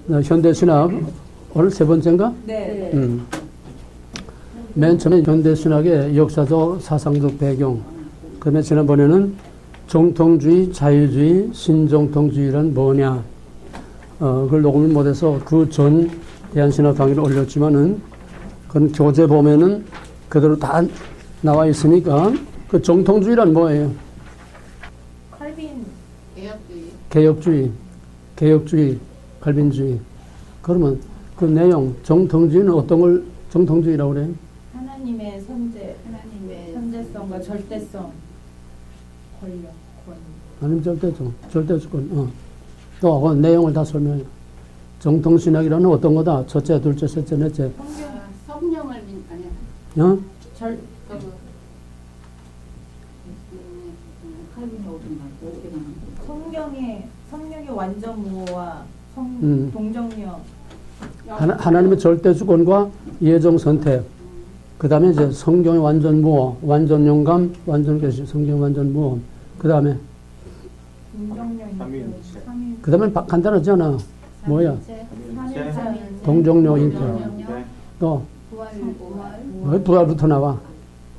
현대신학 오늘 세 번째인가? 네. 맨 처음에 현대신학의 역사적 사상적 배경. 그다음에 지난번에는 정통주의, 자유주의, 신정통주의란 뭐냐. 그걸 녹음을 못해서 그 전 대한신학 강의를 올렸지만은 그건 교재 보면은 그대로 다 나와 있으니까 그 정통주의란 뭐예요? 칼빈. 개혁주의, 칼빈주의. 그러면 그 내용, 정통주의는 어떤 걸 정통주의라고 그래요? 하나님의 선제성과 절대성. 하나님 절대주권. 또 그 내용을 다 설명해요. 정통신학이라는 어떤 거다? 첫째, 둘째, 셋째, 넷째. 성령을 어? 성령의 완전 무호와 동정력. 하나님의 절대주권과 예정 선택. 그 다음에 이제 성경의 완전 무호, 완전 영감, 완전 계시, 성경 완전 무호. 그 다음에 그 다음에 간단하잖아. 뭐야? 동정력 인격. 또 부활부터 나와.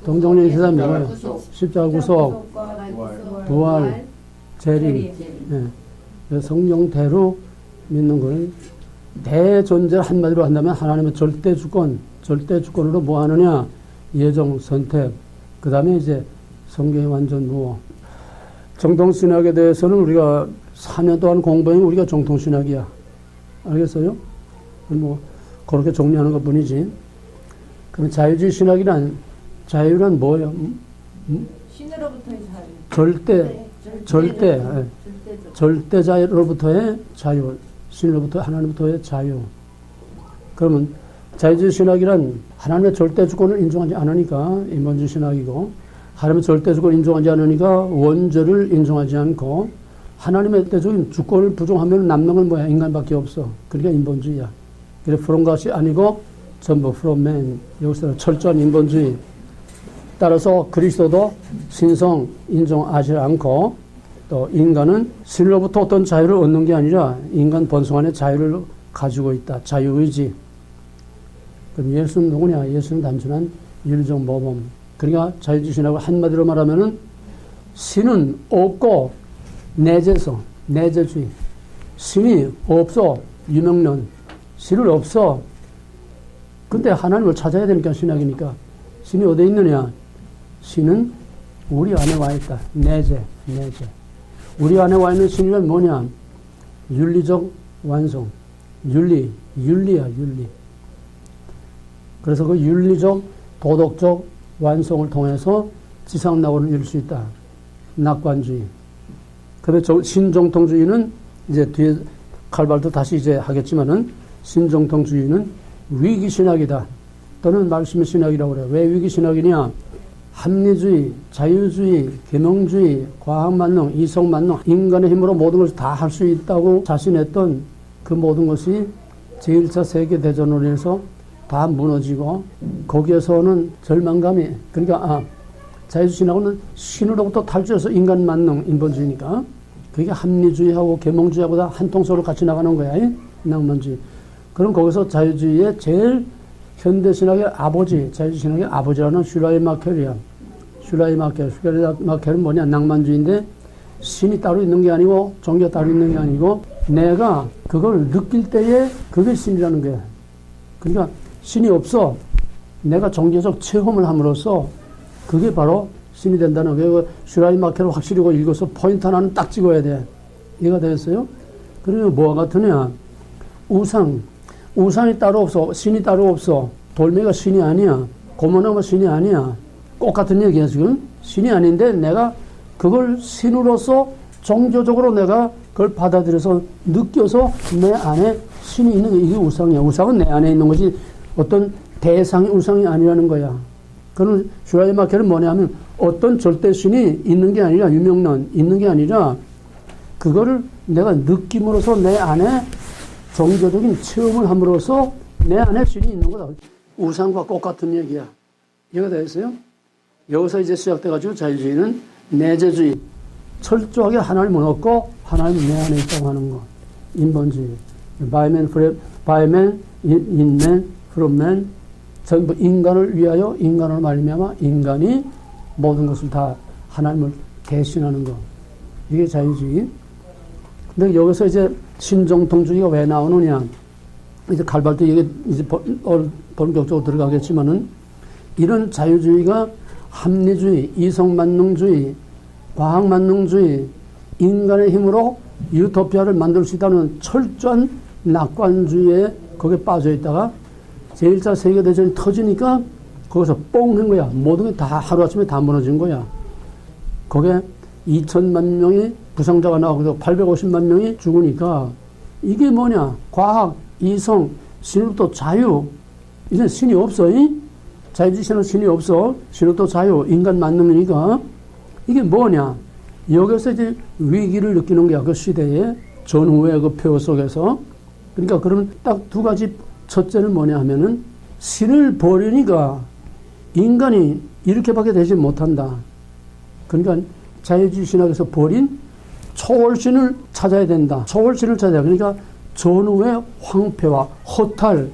동정력 인격이 뭐야? 십자가 구속, 부활, 재림. 네. 성령대로 믿는 걸 대존재를 한마디로 한다면 하나님의 절대주권으로 뭐 하느냐? 예정, 선택. 그 다음에 이제 성경의 완전 무호. 정통신학에 대해서는 우리가 4년 동안 공부하면 우리가 정통신학이야. 알겠어요? 뭐 그렇게 정리하는 것 뿐이지. 그럼 자유주의 신학이란 자유란 뭐예요? 신으로부터의 자유. 절대 자유로부터의 자유. 신으로부터 하나님부터의 자유. 그러면 자유주의 신학이란 하나님의 절대주권을 인정하지 않으니까 인본주의 신학이고, 하나님의 절대주권을 인정하지 않으니까 원죄를 인정하지 않고, 하나님의 대적인 주권을 부정하면 남는 건 뭐야? 인간밖에 없어. 그러니까 인본주의야. 그래서 from 것이 아니고 전부 from man. 여기서 철저한 인본주의. 따라서 그리스도도 신성 인정하지 않고, 또 인간은 신으로부터 어떤 자유를 얻는 게 아니라 인간 본성 안에 자유를 가지고 있다. 자유의지. 그럼 예수는 누구냐? 예수는 단순한 윤리적 모범. 그러니까 자유주의 신학을 한마디로 말하면은 신은 없고 내재성, 내재주의. 신이 없어. 유명론. 신은 없어. 근데 하나님을 찾아야 되니까 신학이니까. 신이 어디에 있느냐? 신은 우리 안에 와 있다. 내재. 우리 안에 와 있는 신이란 뭐냐? 윤리적 완성. 윤리야, 윤리. 그래서 그 윤리적, 도덕적 완성을 통해서 지상낙원을 이룰 수 있다. 낙관주의. 그래서 신정통주의는 이제 뒤에 칼발도 다시 이제 하겠지만은 신정통주의는 위기신학이다. 또는 말씀의 신학이라고 그래요. 왜 위기신학이냐? 합리주의, 자유주의, 계명주의, 과학만능, 이성만능, 인간의 힘으로 모든 것을 다 할 수 있다고 자신했던 그 모든 것이 제1차 세계대전으로 인해서 다 무너지고, 거기에서는 절망감이, 그러니까 자유주의 신학은 신으로부터 탈주해서 인간 만능, 인본주의니까 그게 합리주의하고 계몽주의하고 다 한 통속으로 같이 나가는 거야. 낭만주의. 그럼 거기서 자유주의의 제일 현대신학의 아버지, 자유주의 신학의 아버지라는 슈라이마켈이야. 슈라이마켈은 뭐냐? 낭만주의인데 신이 따로 있는 게 아니고 종교가 따로 있는 게 아니고 내가 그걸 느낄 때에 그게 신이라는 거야. 그러니까 신이 없어. 내가 종교적 체험을 함으로써 그게 바로 신이 된다는 거예요. 슈라이마켈을 확실히 읽어서 포인트 하나는 딱 찍어야 돼. 이해가 되겠어요? 그러면 뭐가 같으냐? 우상이 따로 없어. 신이 따로 없어. 돌멩이가 신이 아니야. 고모나무가 신이 아니야. 꼭 같은 얘기야, 지금. 신이 아닌데 내가 그걸 신으로서 종교적으로 내가 그걸 받아들여서 느껴서 내 안에 신이 있는 게 이게 우상이야. 우상은 내 안에 있는 거지 어떤 대상이 우상이 아니라는 거야. 그는 슈라이마켈은 뭐냐 하면 어떤 절대 신이 있는 게 아니라 유명론 있는 게 아니라 그거를 내가 느낌으로써 내 안에 종교적인 체험을 함으로써 내 안에 신이 있는 거다. 우상과 똑같은 얘기야. 이해가 되겠어요? 여기서 이제 시작돼가지고 자유주의는 내재주의. 철저하게 하나님을 얻고 하나님이 내 안에 있다고 하는 거. 인본주의. by man, in man, from man, 전부 인간을 위하여 인간으로 말미암아 인간이 모든 것을 다 하나님을 대신하는 것. 이게 자유주의. 근데 여기서 이제 신정통주의가 왜 나오느냐. 이제 칼발트 이게 이제 본격적으로 들어가겠지만은 이런 자유주의가 합리주의, 이성만능주의, 과학만능주의, 인간의 힘으로 유토피아를 만들 수 있다는 철저한 낙관주의에 거기에 빠져 있다가 제1차 세계대전이 터지니까 거기서 뽕 한 거야. 모든 게 다 하루아침에 다 무너진 거야. 거기에 2천만 명이 부상자가 나오고 850만 명이 죽으니까 이게 뭐냐. 과학, 이성, 신으로부터 자유. 이제 신이 없어. 자유주의 신은 신이 없어. 신으로부터 자유. 인간 만능이니까. 이게 뭐냐. 여기서 이제 위기를 느끼는 거야. 그 시대에 전후의 그 표 속에서. 그러니까 그러면 딱 두 가지. 첫째는 뭐냐 하면은 신을 버리니까 인간이 이렇게밖에 되지 못한다. 그러니까 자유주의 신학에서 버린 초월신을 찾아야 된다. 초월신을 찾아야. 그러니까 전후의 황폐와 허탈,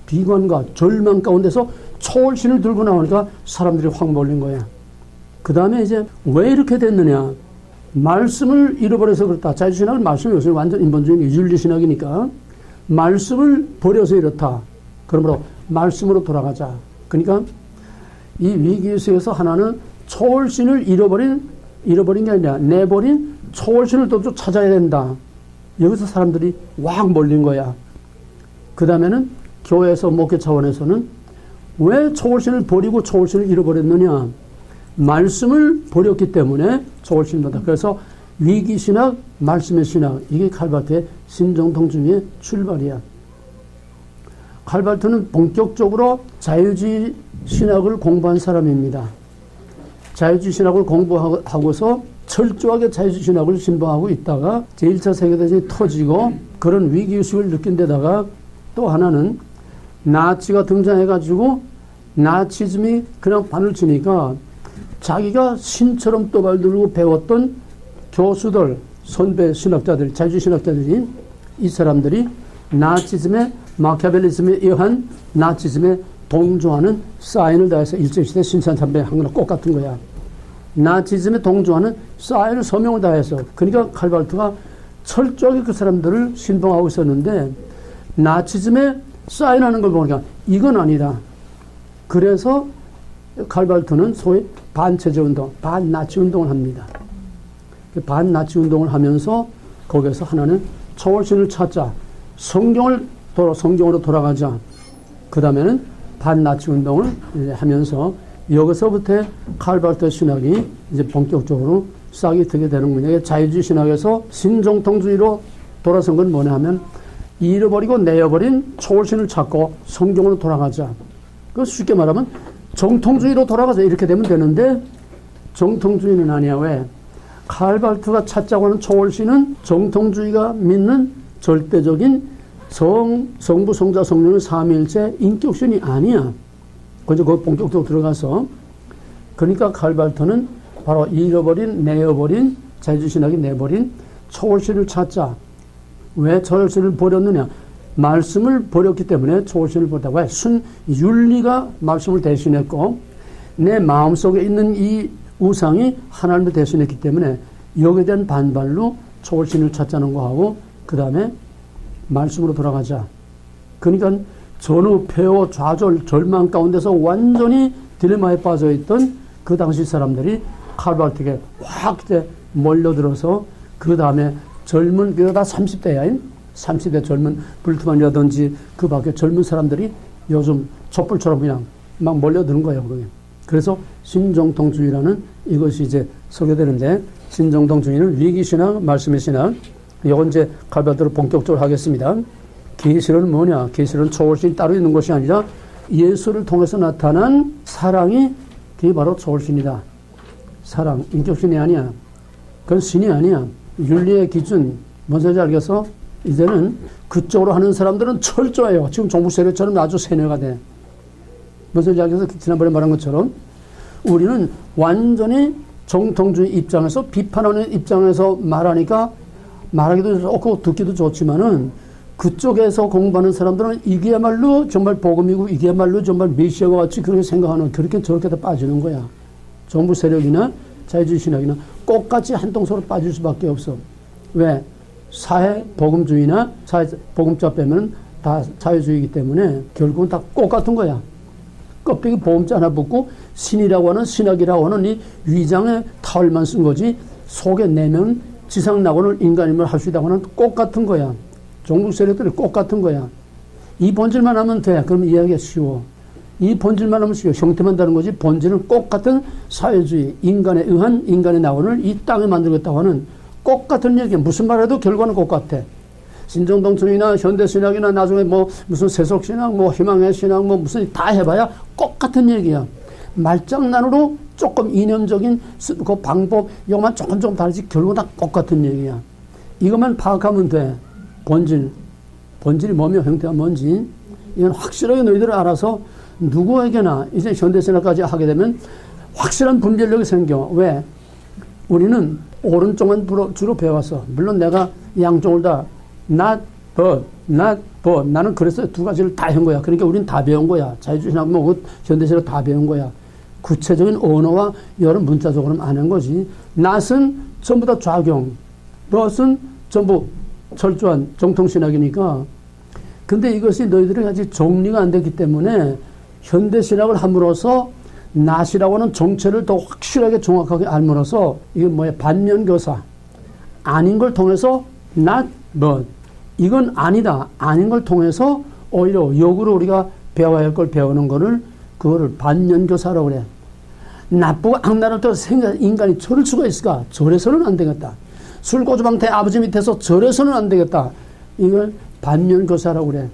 비관과 절망 가운데서 초월신을 들고 나오니까 사람들이 확 몰린 거야. 그 다음에 이제 왜 이렇게 됐느냐. 말씀을 잃어버려서 그렇다. 자유주의 신학은 말씀이 요새 완전 인본주의 윤리신학이니까 말씀을 버려서 이렇다. 그러므로 말씀으로 돌아가자. 그러니까 이 위기 속에서 하나는 초월신을 잃어버린 게 아니라 내버린 초월신을 또 찾아야 된다. 여기서 사람들이 확 몰린 거야. 그 다음에는 교회에서 목회 차원에서는 왜 초월신을 버리고 초월신을 잃어버렸느냐. 말씀을 버렸기 때문에 초월신이다. 그래서 위기신학, 말씀의 신학, 이게 칼발트의 신정통주의의 출발이야. 칼발트는 본격적으로 자유주의 신학을 공부한 사람입니다. 자유주의 신학을 공부하고서 철저하게 자유주의 신학을 신봉하고 있다가 제1차 세계대전이 터지고 그런 위기의식을 느낀 데다가 또 하나는 나치가 등장해가지고 나치즘이 그냥 판을 치니까 자기가 신처럼 또발들고 배웠던 교수들, 선배 신학자들, 자유주의 신학자들이 이 사람들이 나치즘의 마키아벨리즘에 의한 나치즘에 동조하는 사인을 다해서 일제시대 신산참배 한 거랑 똑같은 거야. 나치즘에 동조하는 사인을 서명을 다해서. 그러니까 칼발트가 철저하게 그 사람들을 신봉하고 있었는데 나치즘에 사인하는 걸 보니까 이건 아니다. 그래서 칼발트는 소위 반체제 운동, 반나치 운동을 합니다. 반나치 운동을 하면서 거기서 하나는 초월신을 찾자. 성경으로 돌아가자. 그 다음에는 반나치 운동을 이제 하면서 여기서부터 칼발트 신학이 이제 본격적으로 싹이 트게 되는군요. 자유주의 신학에서 신정통주의로 돌아선 건 뭐냐 하면 잃어버리고 내어버린 초월신을 찾고 성경으로 돌아가자. 그 쉽게 말하면 정통주의로 돌아가자. 이렇게 되면 되는데 정통주의는 아니야. 왜? 칼발트가 찾자고 하는 초월신은 정통주의가 믿는 절대적인 성부, 성자, 성령의 삼위일체 인격신이 아니야. 그래서 그 본격적으로 들어가서 그러니까 칼발트는 바로 잃어버린, 내어버린 자유주의 신학이 내버린 초월신을 찾자. 왜 초월신을 버렸느냐? 말씀을 버렸기 때문에 초월신을 버렸다고 해. 윤리가 말씀을 대신했고 내 마음속에 있는 이 우상이 하나님을 대신했기 때문에 여기에 대한 반발로 초월신을 찾자는 거하고 그 다음에 말씀으로 돌아가자. 그러니까 전후 폐허, 좌절, 절망 가운데서 완전히 딜레마에 빠져있던 그 당시 사람들이 칼발트에게 확 몰려들어서 그 다음에 젊은, 그거 다 30대야. 30대 젊은 불트만이라든지 그 밖에 젊은 사람들이 요즘 촛불처럼 그냥 막 몰려드는 거예요. 그게. 그래서 신정통주의라는 이것이 이제 소개되는데 신정통주의는 위기신학, 말씀의 신학. 이건 이제 칼발트로 본격적으로 하겠습니다. 계시는 뭐냐? 계시는 초월신이 따로 있는 것이 아니라 예수를 통해서 나타난 사랑이 그게 바로 초월신이다. 사랑, 인격신이 아니야. 그건 신이 아니야. 윤리의 기준, 뭔지 알겠어? 이제는 그쪽으로 하는 사람들은 철저해요. 지금 종북 세력처럼 아주 세뇌가 돼. 뭔지 알겠어? 지난번에 말한 것처럼 우리는 완전히 정통주의 입장에서 비판하는 입장에서 말하니까 말하기도 좋고 듣기도 좋지만은 그쪽에서 공부하는 사람들은 이게야말로 정말 복음이고 이게야말로 정말 메시아와 같이 그렇게 생각하는 그렇게 저렇게 다 빠지는 거야. 정부 세력이나 자유주의 신학이나 똑같이 한 동서로 빠질 수밖에 없어. 왜? 사회 복음주의나 사회 복음자 빼면 다 자유주의이기 때문에 결국은 다 똑같은 거야. 껍데기 보험자 하나 붙고 신이라고 하는 신학이라고 하는 이 위장의 타월만 쓴 거지 속에 내면 지상낙원을 인간임을 할 수 있다고 하는 똑같은 거야. 종북 세력들이 똑같은 거야. 이 본질만 하면 돼. 그럼 이해하기가 쉬워. 이 본질만 하면 쉬워. 형태만 다른 거지 본질은 똑같은 사회주의, 인간에 의한 인간의 낙원을 이 땅에 만들겠다고 하는 똑같은 얘기야. 무슨 말해도 결과는 똑같아. 신정동천이나 현대신학이나 나중에 뭐 무슨 세속신학, 뭐 희망의 신학, 뭐 무슨 다 해봐야 똑같은 얘기야. 말장난으로 조금 이념적인 그 방법, 이것만 조금 다르지 결국 다 똑같은 얘기야. 이것만 파악하면 돼. 본질이 뭐며 형태가 뭔지. 이건 확실하게 너희들 알아서 누구에게나 이제 현대신학까지 하게 되면 확실한 분별력이 생겨. 왜? 우리는 오른쪽만 주로 배웠어. 물론 내가 양쪽을 다 not but, 나는 그래서 두 가지를 다 한 거야. 그러니까 우리는 다 배운 거야. 자유주의 신학 뭐 현대신학 다 배운 거야. 구체적인 언어와 여러 문자적으로는 안 한 거지. not은 전부 다 좌경, but은 전부 철저한 정통신학이니까. 근데 이것이 너희들이 아직 정리가 안 됐기 때문에 현대신학을 함으로써 not이라고 하는 정체를 더 확실하게 정확하게 알므로써 이게 뭐야? 반면교사. 아닌 걸 통해서 not but. 이건 아니다. 아닌 걸 통해서 오히려 역으로 우리가 배워야 할 걸 배우는 거를 그거를 반면교사라고 그래. 나쁘고 악랄을 또 인간이 저럴 수가 있을까? 저래서는 안 되겠다. 술고주방태 아버지 밑에서 저래서는 안 되겠다. 이걸 반면교사라고 그래.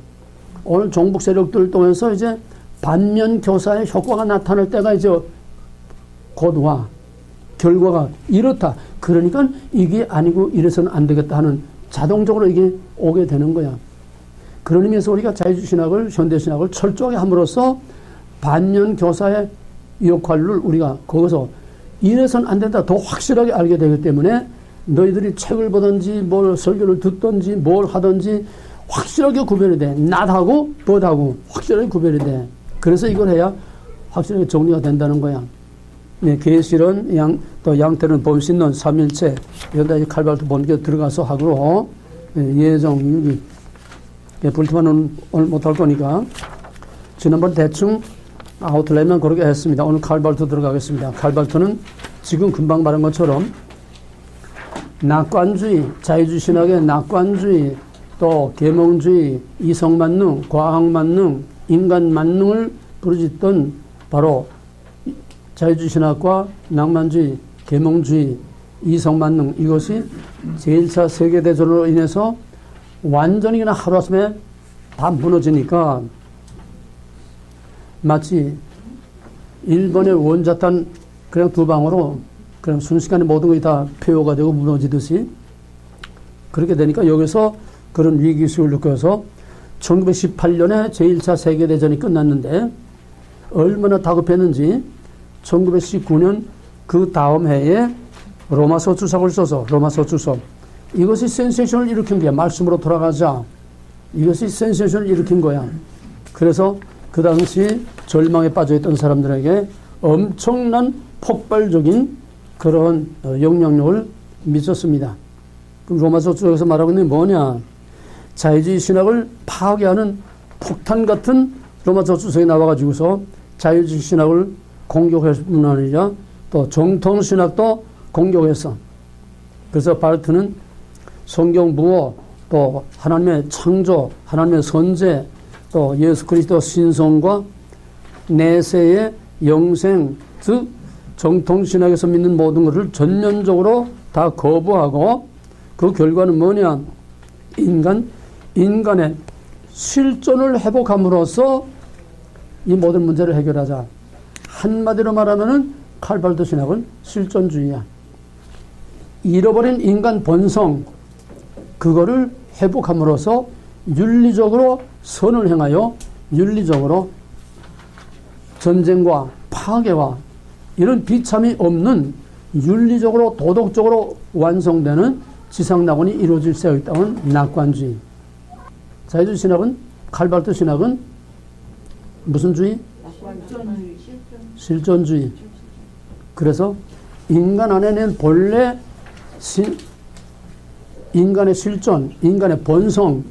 오늘 종북 세력들 통해서 이제 반면교사의 효과가 나타날 때가 이제 곧 와. 결과가 이렇다. 그러니까 이게 아니고 이래서는 안 되겠다 하는 자동적으로 이게 오게 되는 거야. 그런 의미에서 우리가 자유주의 신학을, 현대신학을 철저하게 함으로써 반면교사의 역할을 우리가 거기서 이래서는 안 된다 더 확실하게 알게 되기 때문에 너희들이 책을 보든지 뭘 설교를 듣든지 뭘 하든지 확실하게 구별이 돼. not하고 but하고 확실하게 구별이 돼. 그래서 이걸 해야 확실하게 정리가 된다는 거야. 네, 계시론, 또 양태는 범신론, 삼일체, 여기다 칼발도 본격 들어가서 하고, 예정, 유기. 불티만은 오늘 못할 거니까. 지난번 대충 아웃라인만 그렇게 했습니다. 오늘 칼발도 들어가겠습니다. 칼발도는 지금 금방 말한 것처럼 낙관주의, 자유주의 신학의 낙관주의, 또 계몽주의, 이성만능, 과학만능, 인간만능을 부르짖던 바로 자유주의 신학과 낭만주의, 계몽주의, 이성만능 이것이 제1차 세계대전으로 인해서 완전히 그냥 하루아침에 다 무너지니까 마치 일본의 원자탄 그냥 두 방으로 그냥 순식간에 모든 것이 다 폐허가 되고 무너지듯이 그렇게 되니까 여기서 그런 위기의식을 느껴서 1918년에 제1차 세계대전이 끝났는데 얼마나 다급했는지 1919년 그 다음 해에 로마서 주석을 써서 로마서 주석 이것이 센세이션을 일으킨 거야. 말씀으로 돌아가자. 이것이 센세이션을 일으킨 거야. 그래서 그 당시 절망에 빠져있던 사람들에게 엄청난 폭발적인 그런 영향력을 미쳤습니다. 로마서 주석에서 말하고 있는 게 뭐냐. 자유주의 신학을 파괴하는 폭탄 같은 로마서 주석이 나와가지고서 자유주의 신학을 공격할 뿐 아니라 또 정통신학도 공격했어. 그래서 바르트는 성경 부어 또 하나님의 창조, 하나님의 선제 또 예수 그리스도 신성과 내세의 영생 즉 정통신학에서 믿는 모든 것을 전면적으로 다 거부하고 그 결과는 뭐냐. 인간의 실존을 회복함으로써 이 모든 문제를 해결하자. 한마디로 말하면은 칼발도 신학은 실존주의야. 잃어버린 인간 본성 그거를 회복함으로써 윤리적으로 선을 행하여 윤리적으로 전쟁과 파괴와 이런 비참이 없는 윤리적으로 도덕적으로 완성되는 지상낙원이 이루어질 수 있다는 낙관주의. 자유주의 신학은, 칼발트 신학은 무슨 주의? 실존주의. 그래서 인간 안에는 본래 인간의 실존, 인간의 본성,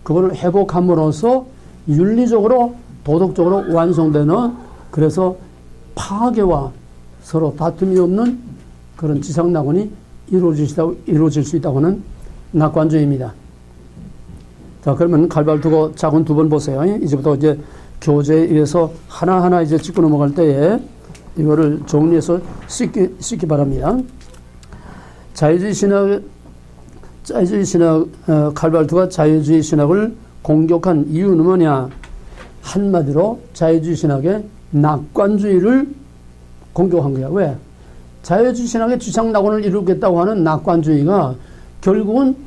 그거를 회복함으로써 윤리적으로, 도덕적으로 완성되는, 그래서 파괴와 서로 다툼이 없는 그런 지상낙원이 이루어질 수 있다고 하는 낙관주의입니다. 자, 그러면 칼발트고 자군 두 번 보세요. 이제부터 이제 교재에 의해서 하나하나 이제 짚고 넘어갈 때에 이거를 정리해서 씻기 바랍니다. 자유주의 신학, 칼발트가 자유주의 신학을 공격한 이유는 뭐냐? 한마디로 자유주의 신학의 낙관주의를 공격한 거야. 왜? 자유주의 신학의 지상낙원을 이루겠다고 하는 낙관주의가 결국은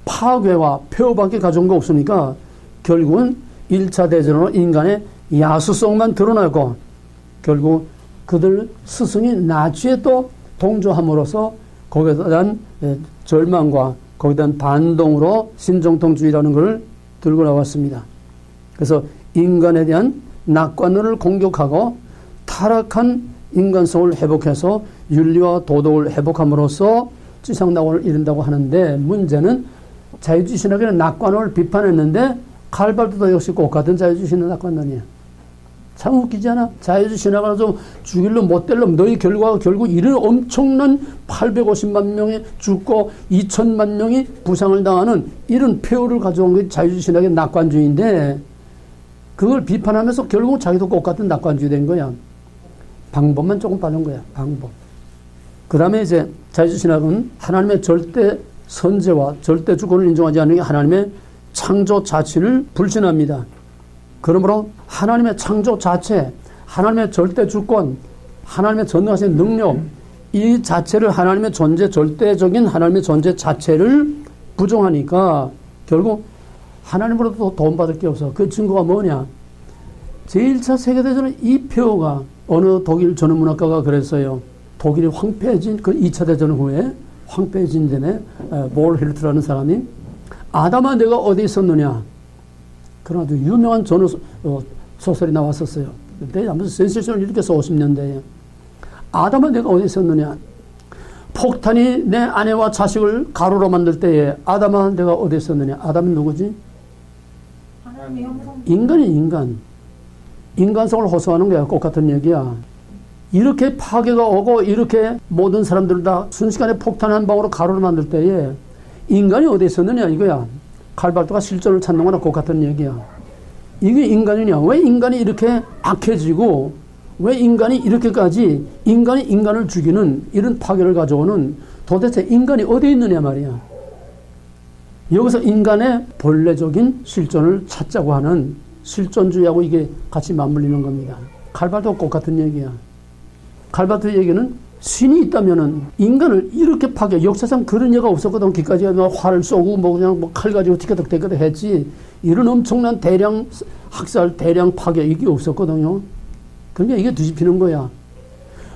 파괴와 폐허밖에 가져온 거 없으니까 결국은 1차 대전으로 인간의 야수성만 드러나고 결국 그들 스승이 나치에 또 동조함으로써 거기에 대한 절망과 거기에 대한 반동으로 신정통주의라는 걸 들고 나왔습니다. 그래서 인간에 대한 낙관론을 공격하고 타락한 인간성을 회복해서 윤리와 도덕을 회복함으로써 지상낙원을 이룬다고 하는데 문제는 자유주의 신학에는 낙관론을 비판했는데 칼발트도 역시 똑같은 자유주의 신학 낙관론이야. 참 웃기지 않아? 자유주의 신학을 좀 죽일로 못될 놈 너희 결과가 결국 이런 엄청난 850만 명이 죽고 2천만 명이 부상을 당하는 이런 폐허를 가져온 게 자유주의 신학의 낙관주의인데 그걸 비판하면서 결국 자기도 똑같은 낙관주의 된 거야. 방법만 조금 빠른 거야. 방법. 그 다음에 이제 자유주의 신학은 하나님의 절대 선제와 절대 주권을 인정하지 않는 게 하나님의 창조 자체를 불신합니다. 그러므로 하나님의 창조 자체, 하나님의 절대 주권, 하나님의 전능하신 능력, 이 자체를 하나님의 존재, 절대적인 하나님의 존재 자체를 부정하니까 결국 하나님으로부터 도움받을 게 없어. 그 증거가 뭐냐? 제1차 세계대전의 이 폐허가 어느 독일 전후문학가가 그랬어요. 독일이 황폐해진 그 2차 대전 후에 황폐해진 데네 볼 힐트라는 사람이 아담아 내가 어디 있었느냐? 그런 아주 유명한 전후 소설이 나왔었어요. 그때 아무튼 센세이션을 일으켜서 50년대에 아담아 내가 어디 있었느냐? 폭탄이 내 아내와 자식을 가루로 만들 때에 아담아 내가 어디 있었느냐? 아담은 누구지? 하나님의 형상. 인간이 인간. 인간성을 호소하는 거야. 똑같은 얘기야. 이렇게 파괴가 오고 이렇게 모든 사람들 다 순식간에 폭탄 한 방으로 가루를 만들 때에 인간이 어디 있었느냐 이거야. 칼발트가 실존을 찾는 거나 똑같은 얘기야. 이게 인간이냐. 왜 인간이 이렇게 악해지고 왜 인간이 이렇게까지 인간이 인간을 죽이는 이런 파괴를 가져오는 도대체 인간이 어디 있느냐 말이야. 여기서 인간의 본래적인 실존을 찾자고 하는 실존주의하고 이게 같이 맞물리는 겁니다. 칼발트가 똑같은 얘기야. 칼발트 얘기는 신이 있다면은 인간을 이렇게 파괴, 역사상 그런 예가 없었거든. 기까지 활을 쏘고 뭐 그냥 뭐 칼 가지고 티켓덕대켓 했지. 이런 엄청난 대량 학살, 대량 파괴 이게 없었거든요. 그러니까 이게 뒤집히는 거야.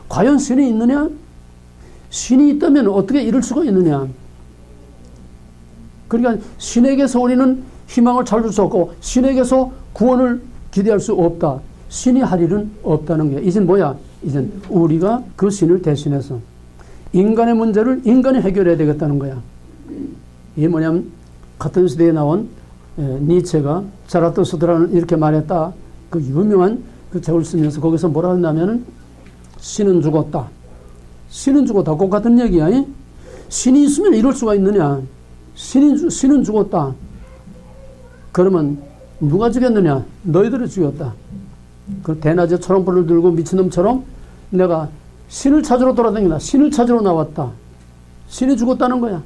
과연 신이 있느냐? 신이 있다면 어떻게 이럴 수가 있느냐? 그러니까 신에게서 우리는 희망을 찾을 수 없고 신에게서 구원을 기대할 수 없다. 신이 할 일은 없다는 게 이젠 뭐야? 이젠 우리가 그 신을 대신해서 인간의 문제를 인간이 해결해야 되겠다는 거야. 이게 뭐냐면 같은 시대에 나온 니체가 자라투스트라는 이렇게 말했다. 그 유명한 그 책을 쓰면서 거기서 뭐라 했냐면은 신은 죽었다. 신은 죽었다. 꼭 같은 얘기야. 신이 있으면 이럴 수가 있느냐? 신은 죽었다. 그러면 누가 죽였느냐? 너희들이 죽였다. 그 대낮에 초롱불을 들고 미친놈처럼 내가 신을 찾으러 돌아다닌다. 신을 찾으러 나왔다. 신이 죽었다는 거야.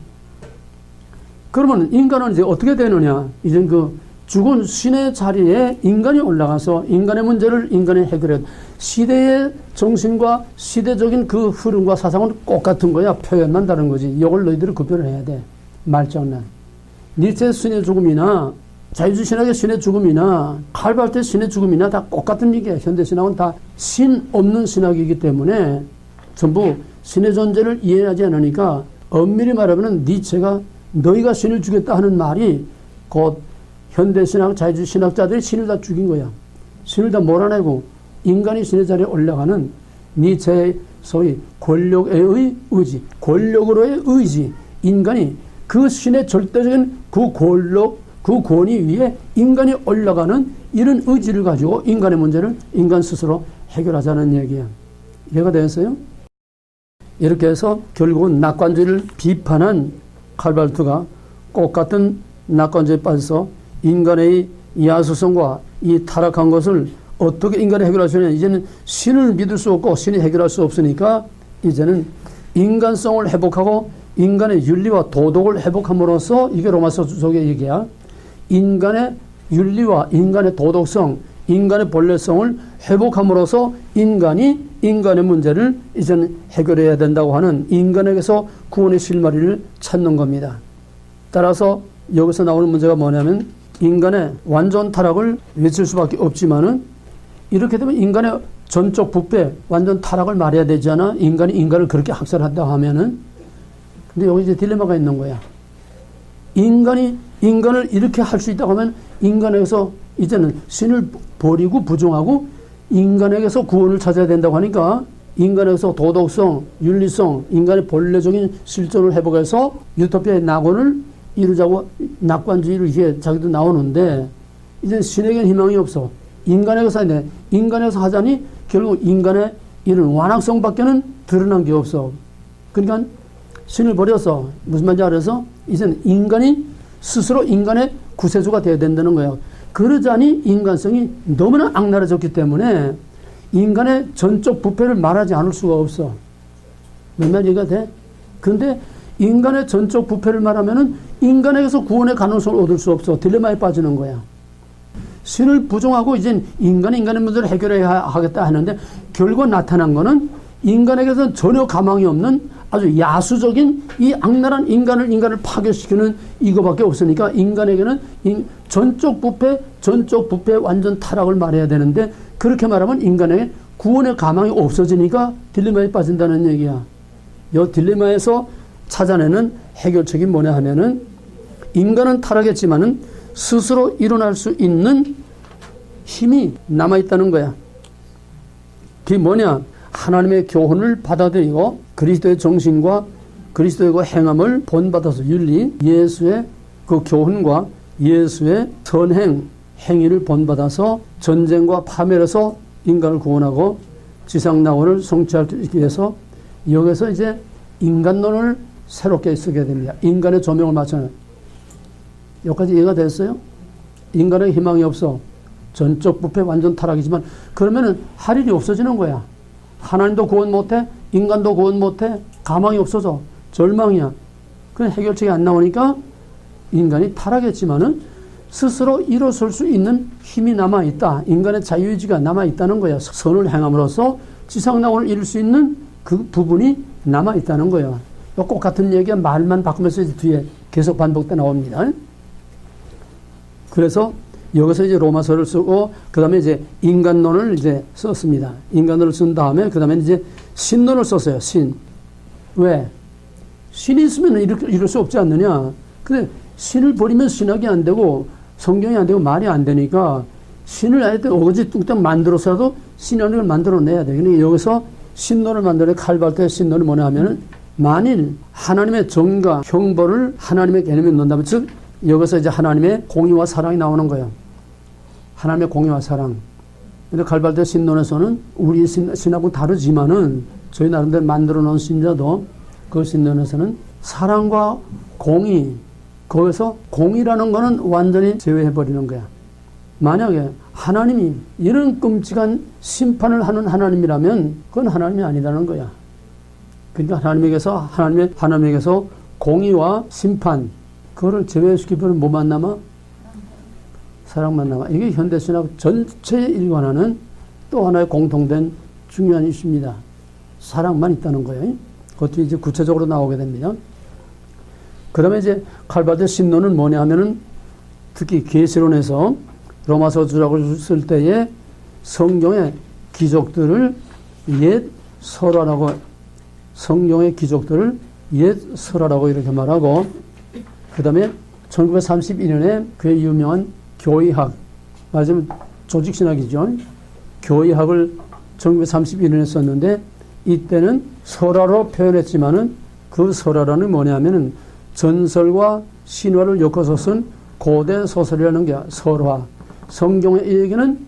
그러면 인간은 이제 어떻게 되느냐? 이제 그 죽은 신의 자리에 인간이 올라가서 인간의 문제를 인간이 해결해. 시대의 정신과 시대적인 그 흐름과 사상은 똑같은 거야. 표현만 다른 거지. 이걸 너희들이 구별을 해야 돼. 말장난. 니체의 신의 죽음이나 자유주의 신학의 신의 죽음이나 칼발트의 신의 죽음이나 다 똑같은 얘기야. 현대신학은 다 신 없는 신학이기 때문에 전부 신의 존재를 이해하지 않으니까 엄밀히 말하면 니체가 너희가 신을 죽였다 하는 말이 곧 현대신학, 자유주의 신학자들이 신을 다 죽인 거야. 신을 다 몰아내고 인간이 신의 자리에 올라가는 니체의 소위 권력의 의지, 권력으로의 의지, 인간이 그 신의 절대적인 그 권력, 그 권위 위에 인간이 올라가는 이런 의지를 가지고 인간의 문제를 인간 스스로 해결하자는 얘기야. 이해가 되었어요? 이렇게 해서 결국은 낙관주의를 비판한 칼발트가 똑같은 낙관주의에 빠져서 인간의 야수성과 이 타락한 것을 어떻게 인간이 해결할 수 있느냐. 이제는 신을 믿을 수 없고 신이 해결할 수 없으니까 이제는 인간성을 회복하고 인간의 윤리와 도덕을 회복함으로써, 이게 로마서 속의 얘기야. 인간의 윤리와 인간의 도덕성, 인간의 본래성을 회복함으로써 인간이 인간의 문제를 이제는 해결해야 된다고 하는 인간에게서 구원의 실마리를 찾는 겁니다. 따라서 여기서 나오는 문제가 뭐냐면 인간의 완전 타락을 외칠 수밖에 없지만은 이렇게 되면 인간의 전적 부패, 완전 타락을 말해야 되지 않아? 인간이 인간을 그렇게 학살한다 하면은. 근데 여기 이제 딜레마가 있는 거야. 인간이 인간을 이렇게 할 수 있다고 하면 인간에게서 이제는 신을 버리고 부정하고 인간에게서 구원을 찾아야 된다고 하니까 인간에게서 도덕성, 윤리성, 인간의 본래적인 실존을 회복해서 유토피아의 낙원을 이루자고 낙관주의를 위해 자기도 나오는데 이제 신에게는 희망이 없어. 인간에게서 하는데 인간에게서 하자니 결국 인간의 이런 완악성밖에는 드러난 게 없어. 그러니까 신을 버려서 무슨 말인지 알아서 이제는 인간이 스스로 인간의 구세주가 되어야 된다는 거예요. 그러자니 인간성이 너무나 악랄해졌기 때문에 인간의 전적 부패를 말하지 않을 수가 없어. 맨날 얘기가 돼? 그런데 인간의 전적 부패를 말하면은 인간에게서 구원의 가능성을 얻을 수 없어. 딜레마에 빠지는 거야. 신을 부정하고 이제 인간의 문제를 해결해야 하겠다 하는데 결국 나타난 거는 인간에게서는 전혀 가망이 없는 아주 야수적인 이 악랄한 인간을 파괴시키는 이거밖에 없으니까 인간에게는 전적 부패 완전 타락을 말해야 되는데 그렇게 말하면 인간에게 구원의 가망이 없어지니까 딜레마에 빠진다는 얘기야. 이 딜레마에서 찾아내는 해결책이 뭐냐 하면은 인간은 타락했지만은 스스로 일어날 수 있는 힘이 남아있다는 거야. 그게 뭐냐? 하나님의 교훈을 받아들이고 그리스도의 정신과 그리스도의 그 행함을 본받아서 윤리, 예수의 그 교훈과 예수의 선행, 행위를 본받아서 전쟁과 파멸에서 인간을 구원하고 지상 낙원을 성취하기 위해서 여기서 이제 인간론을 새롭게 쓰게 됩니다. 인간의 조명을 맞춰는. 여기까지 이해가 됐어요? 인간의 희망이 없어. 전적 부패 완전 타락이지만 그러면은 할 일이 없어지는 거야. 하나님도 구원 못해, 인간도 구원 못해, 가망이 없어져. 절망이야. 그 해결책이 안 나오니까 인간이 타락했지만은 스스로 일어설 수 있는 힘이 남아있다. 인간의 자유의지가 남아있다는 거야. 선을 행함으로써 지상낙원을 이룰 수 있는 그 부분이 남아있다는 거야. 꼭 같은 얘기가 말만 바꾸면서 이제 뒤에 계속 반복돼 나옵니다. 그래서 여기서 이제 로마서를 쓰고 그 다음에 이제 인간론을 이제 썼습니다. 인간론을 쓴 다음에 그 다음에 이제 신론을 썼어요. 신. 왜? 신이 있으면 이럴 수 없지 않느냐. 근데 신을 버리면 신학이 안 되고 성경이 안 되고 말이 안 되니까 신을 아예 어거지 뚱땅 만들어서라도 신학을 만들어내야 돼. 그러니까 여기서 신론을 만들어 칼발트의 신론이 뭐냐 하면은 만일 하나님의 정과 형벌을 하나님의 개념에 넣는다면 즉 여기서 이제 하나님의 공의와 사랑이 나오는 거예요. 하나님의 공의와 사랑. 근데 칼발트 신론에서는 우리 신하고 다르지만은 저희 나름대로 만들어 놓은 신자도 그 신론에서는 사랑과 공의, 거기서 공의라는 거는 완전히 제외해버리는 거야. 만약에 하나님이 이런 끔찍한 심판을 하는 하나님이라면 그건 하나님이 아니라는 거야. 그러니까 하나님에게서 공의와 심판, 그거를 제외시키면 뭐만 남아? 사랑만 남아. 이게 현대신학 전체에 일관하는 또 하나의 공통된 중요한 이슈입니다. 사랑만 있다는 거예요. 그것도 이제 구체적으로 나오게 됩니다. 그 다음에 이제 칼발트 신론은 뭐냐 하면은 특히 계시론에서 로마서 주작을 쓸 때에 성경의 기적들을 옛 설화라고, 성경의 기적들을 옛 설화라고 이렇게 말하고, 그 다음에 1932년에 그 유명한 교의학, 말하자면 조직신학이죠. 교의학을 1931년에 썼는데 이때는 설화로 표현했지만은 그 설화라는 뭐냐면은 전설과 신화를 엮어서 쓴 고대 소설이라는 게 설화. 성경의 이 얘기는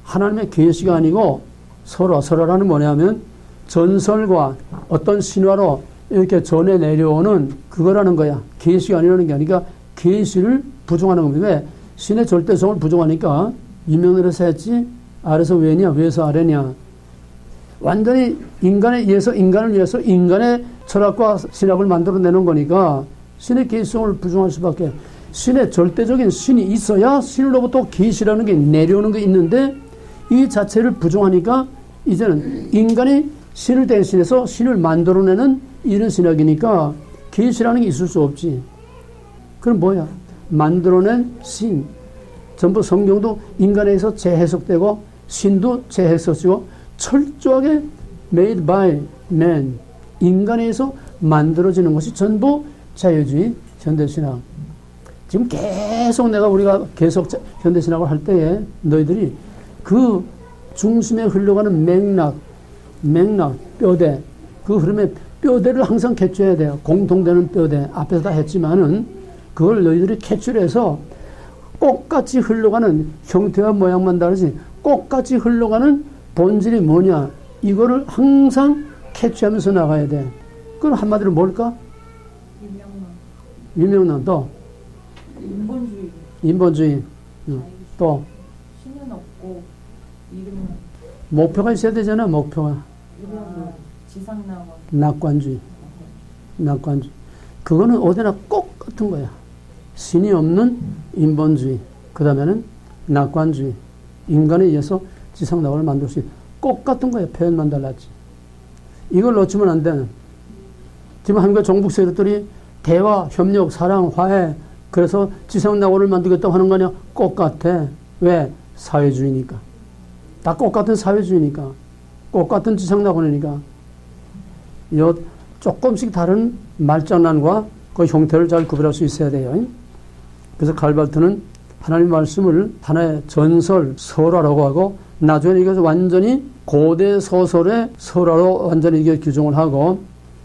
하나님의 계시가 아니고 설화라는 뭐냐면 전설과 어떤 신화로 이렇게 전해 내려오는 그거라는 거야. 계시가 아니라는 게 아니라 계시를 부정하는 겁니다. 왜? 신의 절대성을 부정하니까 이면으로서 했지 아래서 왜냐 위에서 아래냐. 완전히 인간을 위해서 인간의 철학과 신학을 만들어내는 거니까 신의 계시성을 부정할 수밖에. 신의 절대적인 신이 있어야 신으로부터 계시라는 게 내려오는 게 있는데 이 자체를 부정하니까 이제는 인간이 신을 대신해서 신을 만들어내는 이런 신학이니까 계시라는 게 있을 수 없지. 그럼 뭐야? 만들어낸 신. 전부 성경도 인간에서 재해석되고 신도 재해석이고 철저하게 made by man. 인간에서 만들어지는 것이 전부 자유주의 현대신학. 지금 계속 우리가 계속 현대신학을 할 때에 너희들이 그 중심에 흘러가는 맥락, 뼈대, 그 흐름에 뼈대를 항상 캐치해야 돼요. 공통되는 뼈대. 앞에서 다 했지만은 그걸 너희들이 캐치를 해서 꽃같이 흘러가는 형태와 모양만 다르지 꽃같이 흘러가는 본질이 뭐냐 이거를 항상 캐치하면서 나가야 돼. 그럼 한마디로 뭘까? 유명남 또 인본주의 또 신은 없고 이름은 목표가 있어야 되잖아. 목표가 지상낙원 낙관주의 그거는 어디나 꼭 같은 거야. 신이 없는 인본주의 그 다음에는 낙관주의 인간에 의해서 지상낙원을 만들 수 있는 꼭 같은 거야. 표현만 달랐지. 이걸 놓치면 안 돼. 지금 한국의 종북 세력들이 대화, 협력, 사랑, 화해 그래서 지상낙원을 만들겠다고 하는 거 아니야? 꼭 같아. 왜? 사회주의니까. 다 똑같은 사회주의니까. 똑같은 지상낙원이니까. 조금씩 다른 말장난과 그 형태를 잘 구별할 수 있어야 돼요. 그래서 칼발트는 하나님 말씀을 하나의 전설, 설화라고 하고 나중에 이것을 완전히 고대 소설의 설화로 완전히 이게 규정을 하고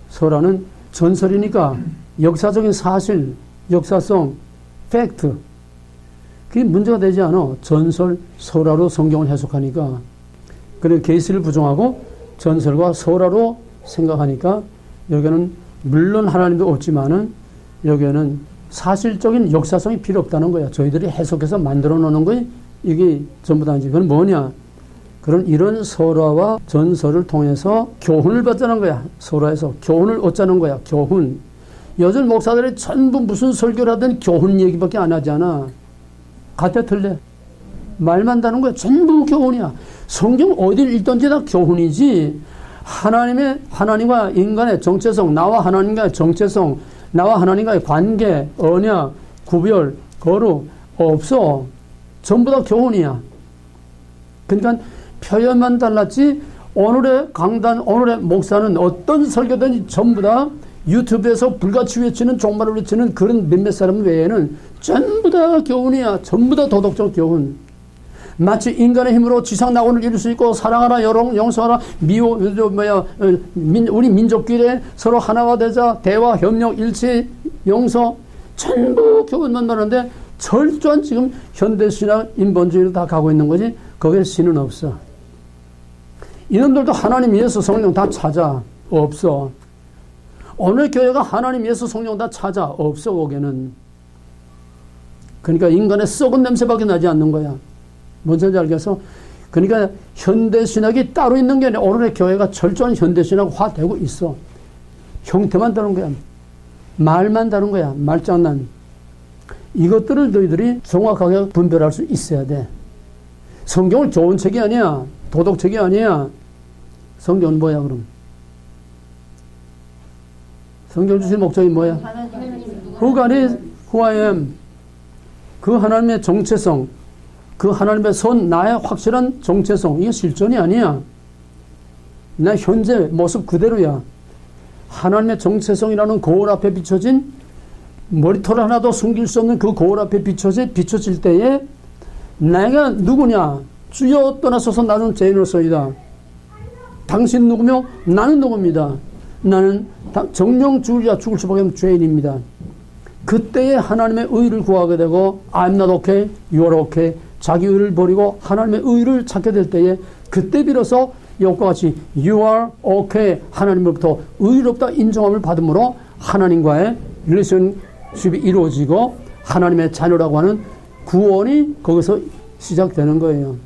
설화는 전설이니까 역사적인 사실, 역사성, 팩트 그게 문제가 되지 않아. 전설, 설화로 성경을 해석하니까. 그리고 계시를 부정하고 전설과 설화로 생각하니까 여기는 물론 하나님도 없지만은 여기에는 사실적인 역사성이 필요 없다는 거야. 저희들이 해석해서 만들어 놓는 거에 이게 전부 다지. 그건 뭐냐? 그런 이런 설화와 전설을 통해서 교훈을 받자는 거야. 설화에서 교훈을 얻자는 거야. 교훈. 요즘 목사들이 전부 무슨 설교를 하든 교훈 얘기밖에 안 하잖아. 같아 틀려. 말만 다는 거야. 전부 교훈이야. 성경 어딜 읽던지 다 교훈이지. 하나님과 인간의 정체성, 나와 하나님과의 정체성, 나와 하나님과의 관계, 언약, 구별, 거룩 없어. 전부 다 교훈이야. 그러니까 표현만 달랐지 오늘의 강단, 오늘의 목사는 어떤 설교든지 전부 다 유튜브에서 불같이 외치는 종말을 외치는 그런 몇몇 사람 외에는 전부 다 교훈이야. 전부 다 도덕적 교훈. 마치 인간의 힘으로 지상낙원을 이룰 수 있고 사랑하라, 용서하라, 우리 민족끼리 서로 하나가 되자, 대화, 협력, 일치, 용서 전부 교훈만 말하는데 철저한 지금 현대신학 인본주의로 다 가고 있는 거지. 거기에 신은 없어. 이놈들도 하나님, 예수, 성령 다 찾아. 없어. 오늘 교회가 하나님, 예수, 성령 다 찾아. 없어 거기는. 그러니까 인간의 썩은 냄새밖에 나지 않는 거야. 뭔지 알겠어? 그러니까 현대신학이 따로 있는 게 아니라 오늘의 교회가 철저한 현대신학화 되고 있어. 형태만 다른 거야. 말만 다른 거야. 말장난. 이것들을 너희들이 정확하게 분별할 수 있어야 돼. 성경은 좋은 책이 아니야. 도덕책이 아니야. 성경은 뭐야 그럼? 성경 주신 목적이 뭐야? Who God is, who I am. 그 하나님의 정체성, 그 하나님의 나의 확실한 정체성, 이게 실존이 아니야. 나 현재 모습 그대로야. 하나님의 정체성이라는 거울 앞에 비춰진 머리털 하나도 숨길 수 없는 그 거울 앞에 비춰질 때에 내가 누구냐? 주여 떠나소서 나는 죄인으로서이다. 당신 누구며 나는 누구입니다. 나는 정령 죽으리라 죽을 수밖에 없는 죄인입니다. 그때에 하나님의 의를 구하게 되고 I'm not okay, you are okay. 자기 의를 버리고 하나님의 의를 찾게 될 때에 그때 비로소 이것과 같이 you are okay 하나님으로부터 의롭다 인정함을 받음으로 하나님과의 릴레이션십이 이루어지고 하나님의 자녀라고 하는 구원이 거기서 시작되는 거예요.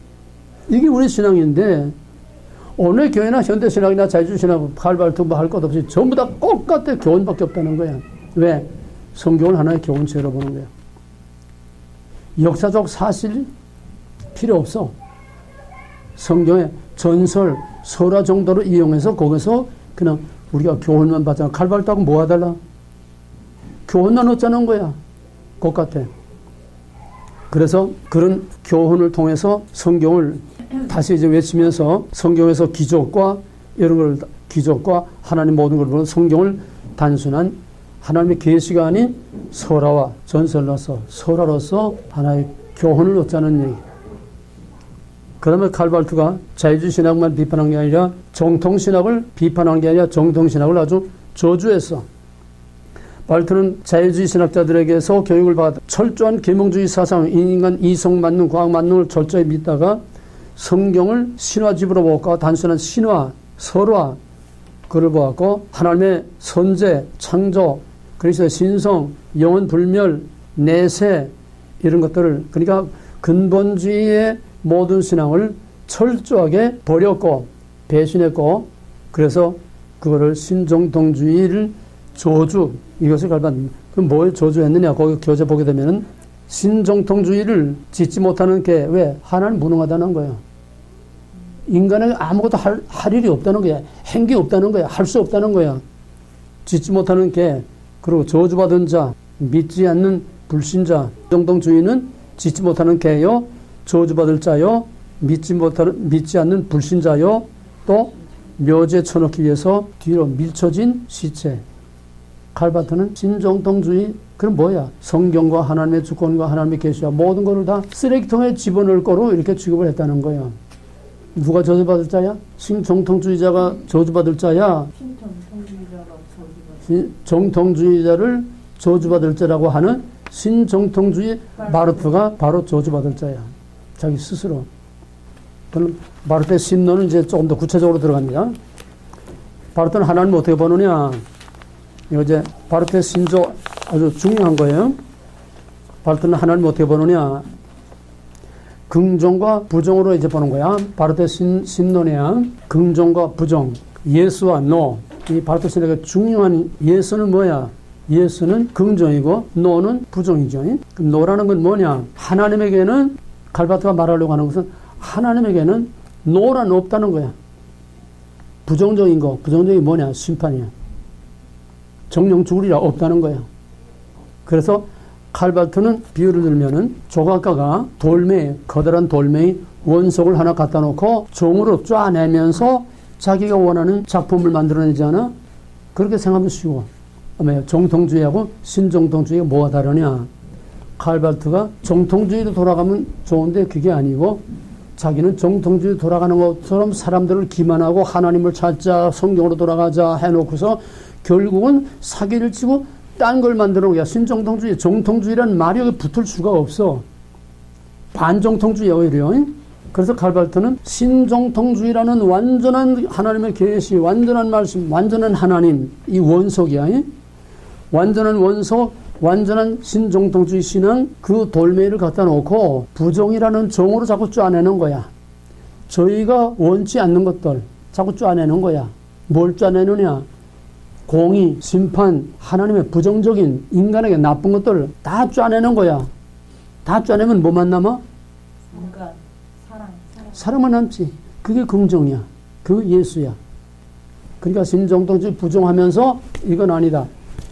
이게 우리 신앙인데 오늘 교회나 현대신학이나 자유주의신학 칼발트 뭐 할 것 없이 전부 다 똑같아 교훈밖에 없다는 거야. 왜? 성경을 하나의 교훈체로 보는 거야. 역사적 사실 필요 없어. 성경의 전설, 설화 정도로 이용해서 거기서 그냥 우리가 교훈만 받잖아. 칼발트하고 뭐가 달라? 교훈만 얻자는 거야. 똑같아. 그래서 그런 교훈을 통해서 성경을 다시 이제 외치면서 성경에서 기적과 이런 걸 기적과 하나님 모든 걸 보는 성경을 단순한 하나님의 계시가 아닌 설화와 전설로서 설화로서 하나의 교훈을 얻자는 얘기. 그다음에 칼발트가 자유주의 신학만 비판한 게 아니라 정통신학을 비판한 게 아니라 정통신학을 아주 저주했어. 발트는 자유주의 신학자들에게서 교육을 받아 철저한 계몽주의 사상, 인간 이성 만능, 과학 만능을 철저히 믿다가 성경을 신화집으로 보았고 단순한 신화, 설화 그를 보았고 하나님의 선제, 창조, 그리스도의 신성, 영원 불멸, 내세 이런 것들을 그러니까 근본주의의 모든 신앙을 철저하게 버렸고 배신했고 그래서 그거를 신정통주의를 저주 이것을 갈반 그럼 뭘 저주했느냐 거기 교재 보게 되면은 신정통주의를 짓지 못하는 게 왜? 하나님 무능하다는 거예요. 인간에게 아무것도 할 일이 없다는 거야. 행기 없다는 거야. 할 수 없다는 거야. 짓지 못하는 게 그리고 저주받은 자, 믿지 않는 불신자. 정통주의는 짓지 못하는 개요, 저주받을 자요, 믿지 않는 불신자요, 또 묘지에 쳐넣기 위해서 뒤로 밀쳐진 시체. 칼바트는 신정통주의 그럼 뭐야? 성경과 하나님의 주권과 하나님의 계시와 모든 것을 다 쓰레기통에 집어넣을 거로 이렇게 취급을 했다는 거야. 누가 저주받을 자야? 신정통주의자가 저주받을 자야? 정통주의자를 저주받을 자라고 하는 신정통주의 바르트가 바로 저주받을 자야. 자기 스스로. 그럼 바르트의 신론은 이제 조금 더 구체적으로 들어갑니다. 바르트는 하나님을 어떻게 보느냐? 이거 이제 바르트의 신조 아주 중요한 거예요. 바르트는 하나님을 어떻게 보느냐? 긍정과 부정으로 이제 보는 거야. 바르트의 신론이야. 긍정과 부정. 예수와 노. 이 바르트 신학의 중요한 예수는 뭐야? 예수는 긍정이고 노는 부정이죠. 그럼 노라는 건 뭐냐? 하나님에게는 칼바트가 말하려고 하는 것은 하나님에게는 노란 없다는 거야. 부정적인 거. 부정적인 뭐냐? 심판이야. 정령 죽으리라 없다는 거야. 그래서 칼바트는 비유를 들면은 조각가가 돌멩이, 커다란 돌멩이 원석을 하나 갖다 놓고 종으로 쫙내면서 자기가 원하는 작품을 만들어내잖아. 그렇게 생각하면 쉬워. 정통주의하고 신정통주의가 뭐가 다르냐? 칼바트가 정통주의로 돌아가면 좋은데 그게 아니고 자기는 정통주의 돌아가는 것처럼 사람들을 기만하고 하나님을 찾자, 성경으로 돌아가자 해놓고서 결국은 사기를 치고 딴 걸 만들어 놓은 거야. 신정통주의, 정통주의라는 말이 여기 붙을 수가 없어. 반정통주의야, 오히려. 그래서 칼바트는 신정통주의라는 완전한 하나님의 계시, 완전한 말씀, 완전한 하나님, 이 원석이야. 완전한 원석, 완전한 신정통주의 신앙, 그 돌멩이를 갖다 놓고 부정이라는 정으로 자꾸 쪼아내는 거야. 저희가 원치 않는 것들 자꾸 쪼아내는 거야. 뭘 쪼아내느냐? 공의, 심판, 하나님의 부정적인 인간에게 나쁜 것들을 다 쪼아내는 거야. 다 쪼아내면 뭐만 남아? 인간, 사랑만 남지. 그게 긍정이야. 그 예수야. 그러니까 신정통주의 부정하면서 이건 아니다.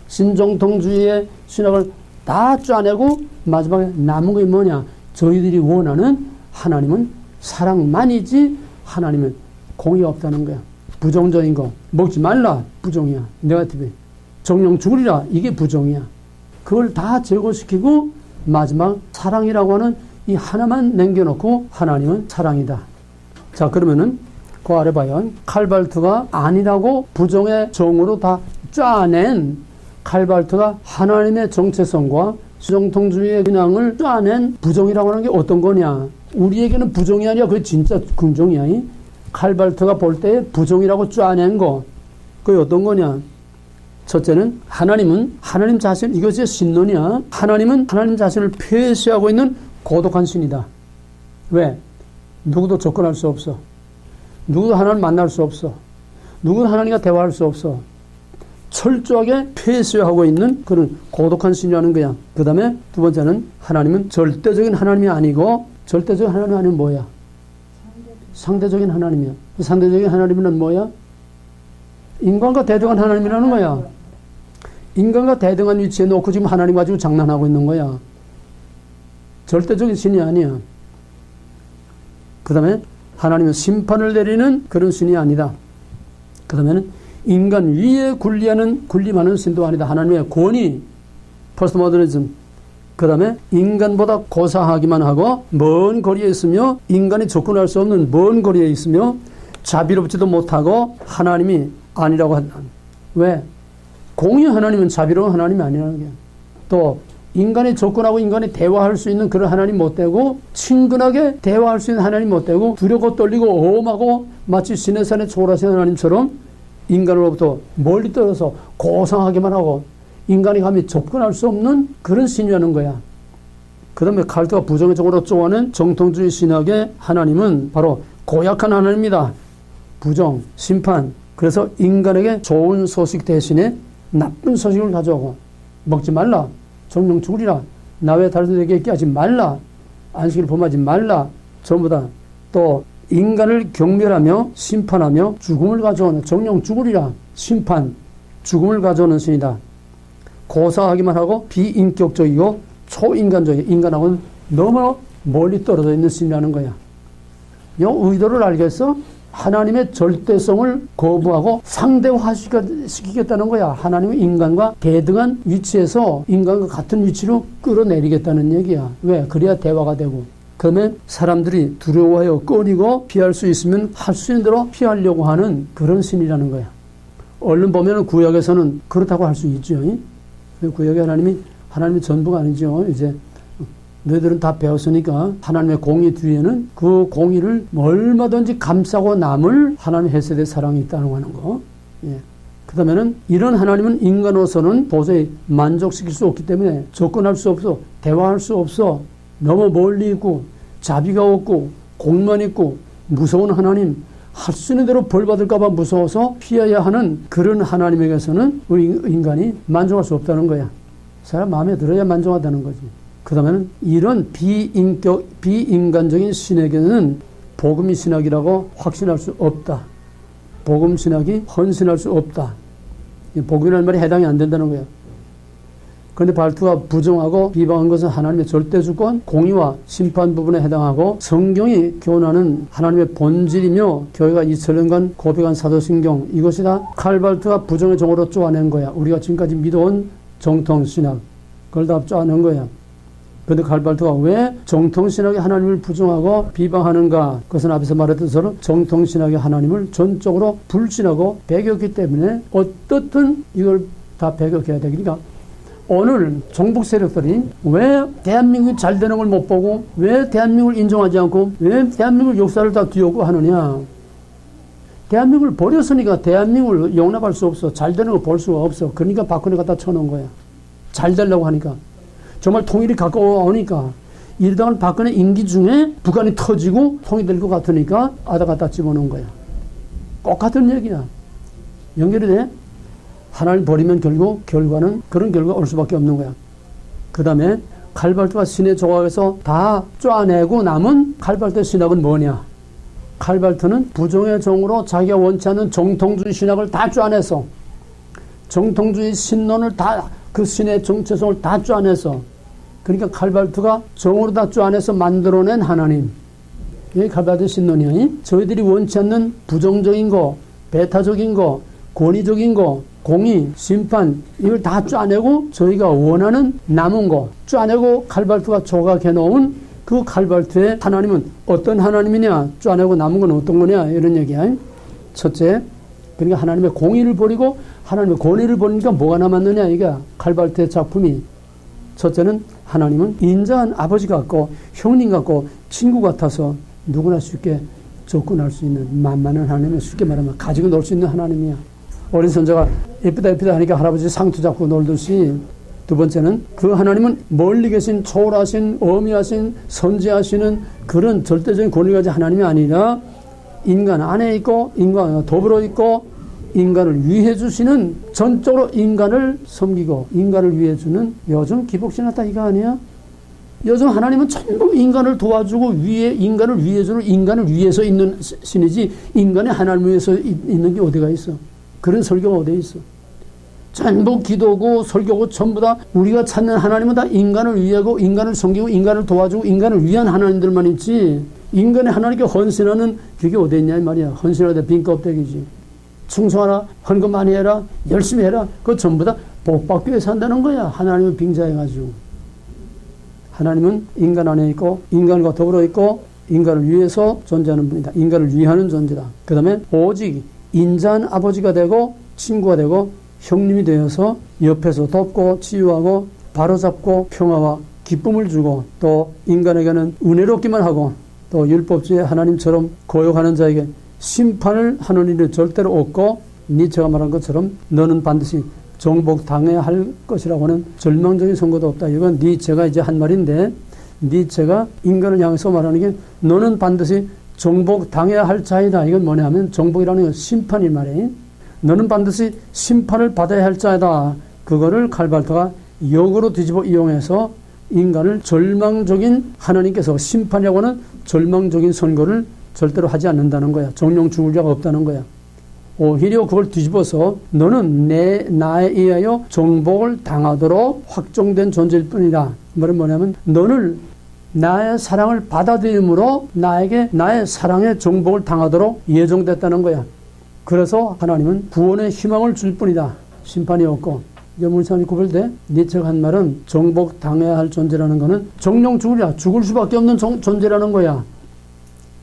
신정통주의의 신학을 다 쪼아내고 마지막에 남은 게 뭐냐? 저희들이 원하는 하나님은 사랑만이지 하나님은 공의가 없다는 거야. 부정적인 거 먹지 말라 부정이야. 네거티브. 정령 죽으리라 이게 부정이야. 그걸 다 제거시키고 마지막 사랑이라고 하는 이 하나만 남겨놓고 하나님은 사랑이다. 자, 그러면은 그 아래 봐요. 칼발트가 아니라고 부정의 정으로 다 짜낸 칼발트가 하나님의 정체성과 수정통주의의 근황을 짜낸 부정이라고 하는 게 어떤 거냐. 우리에게는 부정이 아니라 그게 진짜 긍정이야. 칼발트가 볼 때 부정이라고 짜낸 거. 그게 어떤 거냐. 첫째는 하나님은 하나님 자신, 이것이 신론이야. 하나님은 하나님 자신을 폐쇄하고 있는 고독한 신이다. 왜? 누구도 접근할 수 없어. 누구도 하나님 만날 수 없어. 누구도 하나님과 대화할 수 없어. 철저하게 폐쇄하고 있는 그런 고독한 신이라는 거야. 그 다음에 두 번째는 하나님은 절대적인 하나님이 아니고, 절대적인 하나님이 아니면 뭐야? 상대적인 하나님이야. 상대적인 하나님은 뭐야? 인간과 대등한 하나님이라는 거야. 인간과 대등한 위치에 놓고 지금 하나님 가지고 장난하고 있는 거야. 절대적인 신이 아니야. 그 다음에 하나님은 심판을 내리는 그런 신이 아니다. 그 다음에는 인간 위에 군림하는 신도 아니다. 하나님의 권위, 포스트모더니즘. 그 다음에 인간보다 고사하기만 하고 먼 거리에 있으며 인간이 접근할 수 없는 먼 거리에 있으며 자비롭지도 못하고 하나님이 아니라고 한다. 왜? 공의 하나님은 자비로운 하나님이 아니라는 거야. 또 인간이 접근하고 인간이 대화할 수 있는 그런 하나님 못 되고, 친근하게 대화할 수 있는 하나님 못 되고, 두렵고 떨리고 어음하고 마치 신의 산에 초월하신 하나님처럼 인간으로부터 멀리 떨어서 고상하기만 하고 인간이 감히 접근할 수 없는 그런 신이라는 거야. 그 다음에 칼트가 부정적으로 쪼아낸 정통주의 신학의 하나님은 바로 고약한 하나님이다. 부정, 심판. 그래서 인간에게 좋은 소식 대신에 나쁜 소식을 가져오고, 먹지 말라, 정령 죽으리라, 나 외에 다른 데에게 깨하지 말라, 안식일 범하지 말라, 전부 다 또 인간을 경멸하며 심판하며 죽음을 가져오는, 정령 죽으리라, 심판, 죽음을 가져오는 신이다. 고사하기만 하고 비인격적이고 초인간적이고 인간하고는 너무 멀리 떨어져 있는 신이라는 거야. 이 의도를 알겠어? 하나님의 절대성을 거부하고 상대화시키겠다는 거야. 하나님은 인간과 대등한 위치에서 인간과 같은 위치로 끌어내리겠다는 얘기야. 왜? 그래야 대화가 되고. 그러면 사람들이 두려워하여 꺼리고 피할 수 있으면 할 수 있는 대로 피하려고 하는 그런 신이라는 거야. 얼른 보면 구약에서는 그렇다고 할 수 있죠. 구약의 하나님이 전부가 아니죠. 이제 너희들은 다 배웠으니까 하나님의 공의 뒤에는 그 공의를 얼마든지 감싸고 남을 하나님의 헤세드의 사랑이 있다는 거. 예. 그 다음에는 이런 하나님은 인간으로서는 도저히 만족시킬 수 없기 때문에 접근할 수 없어. 대화할 수 없어. 너무 멀리 있고 자비가 없고 공만 있고 무서운 하나님, 할 수 있는 대로 벌 받을까 봐 무서워서 피해야 하는 그런 하나님에게서는 우리 인간이 만족할 수 없다는 거야. 사람 마음에 들어야 만족하다는 거지. 그 다음에는 이런 비인간적인 신에게는 복음이 신학이라고 확신할 수 없다. 복음 신학이 헌신할 수 없다. 복음이라는 말이 해당이 안 된다는 거야. 그런데 발트가 부정하고 비방한 것은 하나님의 절대주권, 공의와 심판 부분에 해당하고 성경이 교훈하는 하나님의 본질이며 교회가 2000년간 고백한 사도신경, 이것이 다 칼발트가 부정의 종으로 쪼아낸 거야. 우리가 지금까지 믿어온 정통신학, 그걸 다 쪼아낸 거야. 그런데 칼발트가 왜 정통신학의 하나님을 부정하고 비방하는가? 그것은 앞에서 말했던 것처럼 정통신학의 하나님을 전적으로 불신하고 배격했기 때문에 어떻든 이걸 다 배격해야 돼. 그러니까 오늘 정복 세력들이 왜 대한민국이 잘 되는 걸 못 보고, 왜 대한민국을 인정하지 않고, 왜 대한민국 역사를 다 뒤엎고 하느냐? 대한민국을 버렸으니까 대한민국을 용납할 수 없어. 잘 되는 걸 볼 수가 없어. 그러니까 박근혜 갖다 쳐놓은 거야. 잘 되려고 하니까. 정말 통일이 가까워오니까. 이러다가 박근혜 임기 중에 북한이 터지고 통일될 것 같으니까 아다 갖다 집어넣은 거야. 똑같은 얘기야. 연결이 돼? 하나를 버리면 결국 결과는 그런 결과가 올 수밖에 없는 거야. 그 다음에 칼발트가 신의 조각에서 다 쪼아내고 남은 칼발트의 신학은 뭐냐? 칼발트는 부정의 종으로 자기가 원치 않는 정통주의 신학을 다 쪼아내서, 정통주의 신론을 다, 그 신의 정체성을 다 쪼아내서, 그러니까 칼발트가 정으로 다 쪼아내서 만들어낸 하나님, 이게 칼발트의 신론이야. 저희들이 원치 않는 부정적인 거, 배타적인 거, 권위적인 거, 공의, 심판, 이걸 다 쪼아내고 저희가 원하는 남은 거 쪼아내고 칼발트가 조각해 놓은 그 그 칼발트에 하나님은 어떤 하나님이냐, 쪼아내고 남은 건 어떤 거냐, 이런 얘기야. 첫째, 그러니까 하나님의 공의를 버리고 하나님의 권위를 버리니까 뭐가 남았느냐, 이게 칼발트의 작품이. 첫째는 하나님은 인자한 아버지 같고 형님 같고 친구 같아서 누구나 쉽게 접근할 수 있는 만만한 하나님이, 쉽게 말하면 가지고 놀 수 있는 하나님이야. 어린 손자가 예쁘다 하니까 할아버지 상투 잡고 놀듯이, 두 번째는 그 하나님은 멀리 계신 초월하신 어미하신 선지하시는 그런 절대적인 권위를 가진 하나님이 아니라 인간 안에 있고 인간과 더불어 있고 인간을 위해 주시는, 전적으로 인간을 섬기고 인간을 위해 주는, 요즘 기복신학다 이거 아니야? 요즘 하나님은 전부 인간을 도와주고 인간을 위해 주는, 인간을 위해서 있는 신이지 인간의 하나님을 위해서 있는 게 어디가 있어? 그런 설교가 어디에 있어? 전부 기도고 설교고 전부 다 우리가 찾는 하나님은 다 인간을 위하고 인간을 섬기고 인간을 도와주고 인간을 위한 하나님들만 있지, 인간의 하나님께 헌신하는 그게 어디 있냐 이 말이야. 헌신하되 빈껍데기지. 충성하라, 헌금 많이 해라, 열심히 해라, 그거 전부 다 복받기 위해서 한다는 거야. 하나님을 빙자해가지고. 하나님은 인간 안에 있고 인간과 더불어 있고 인간을 위해서 존재하는 분이다. 인간을 위하는 존재다. 그 다음에 오직 인자한 아버지가 되고 친구가 되고 형님이 되어서 옆에서 돕고 치유하고 바로잡고 평화와 기쁨을 주고, 또 인간에게는 은혜롭기만 하고 또 율법주의 하나님처럼 고역하는 자에게 심판을 하는 일은 절대로 없고, 니체가 말한 것처럼 너는 반드시 정복당해야 할 것이라고 하는 절망적인 선고도 없다. 이건 니체가 이제 한 말인데, 니체가 인간을 향해서 말하는 게 너는 반드시 정복당해야 할 자이다. 이건 뭐냐 하면 정복이라는 건 심판이 말이에요. 너는 반드시 심판을 받아야 할 자이다. 그거를 칼발트가 역으로 뒤집어 이용해서 인간을 절망적인, 하나님께서 심판이라고 하는 절망적인 선고를 절대로 하지 않는다는 거야. 정령 죽을 자가 없다는 거야. 오히려 그걸 뒤집어서 너는 나에 의하여 정복을 당하도록 확정된 존재일 뿐이다. 말은 뭐냐면 너는 나의 사랑을 받아들임으로 나에게 나의 사랑의 정복을 당하도록 예정됐다는 거야. 그래서 하나님은 구원의 희망을 줄 뿐이다. 심판이 없고. 문상이 구별돼? 니체가 한 말은 정복 당해야 할 존재라는 거는 정령 죽을 수밖에 없는 존재라는 거야.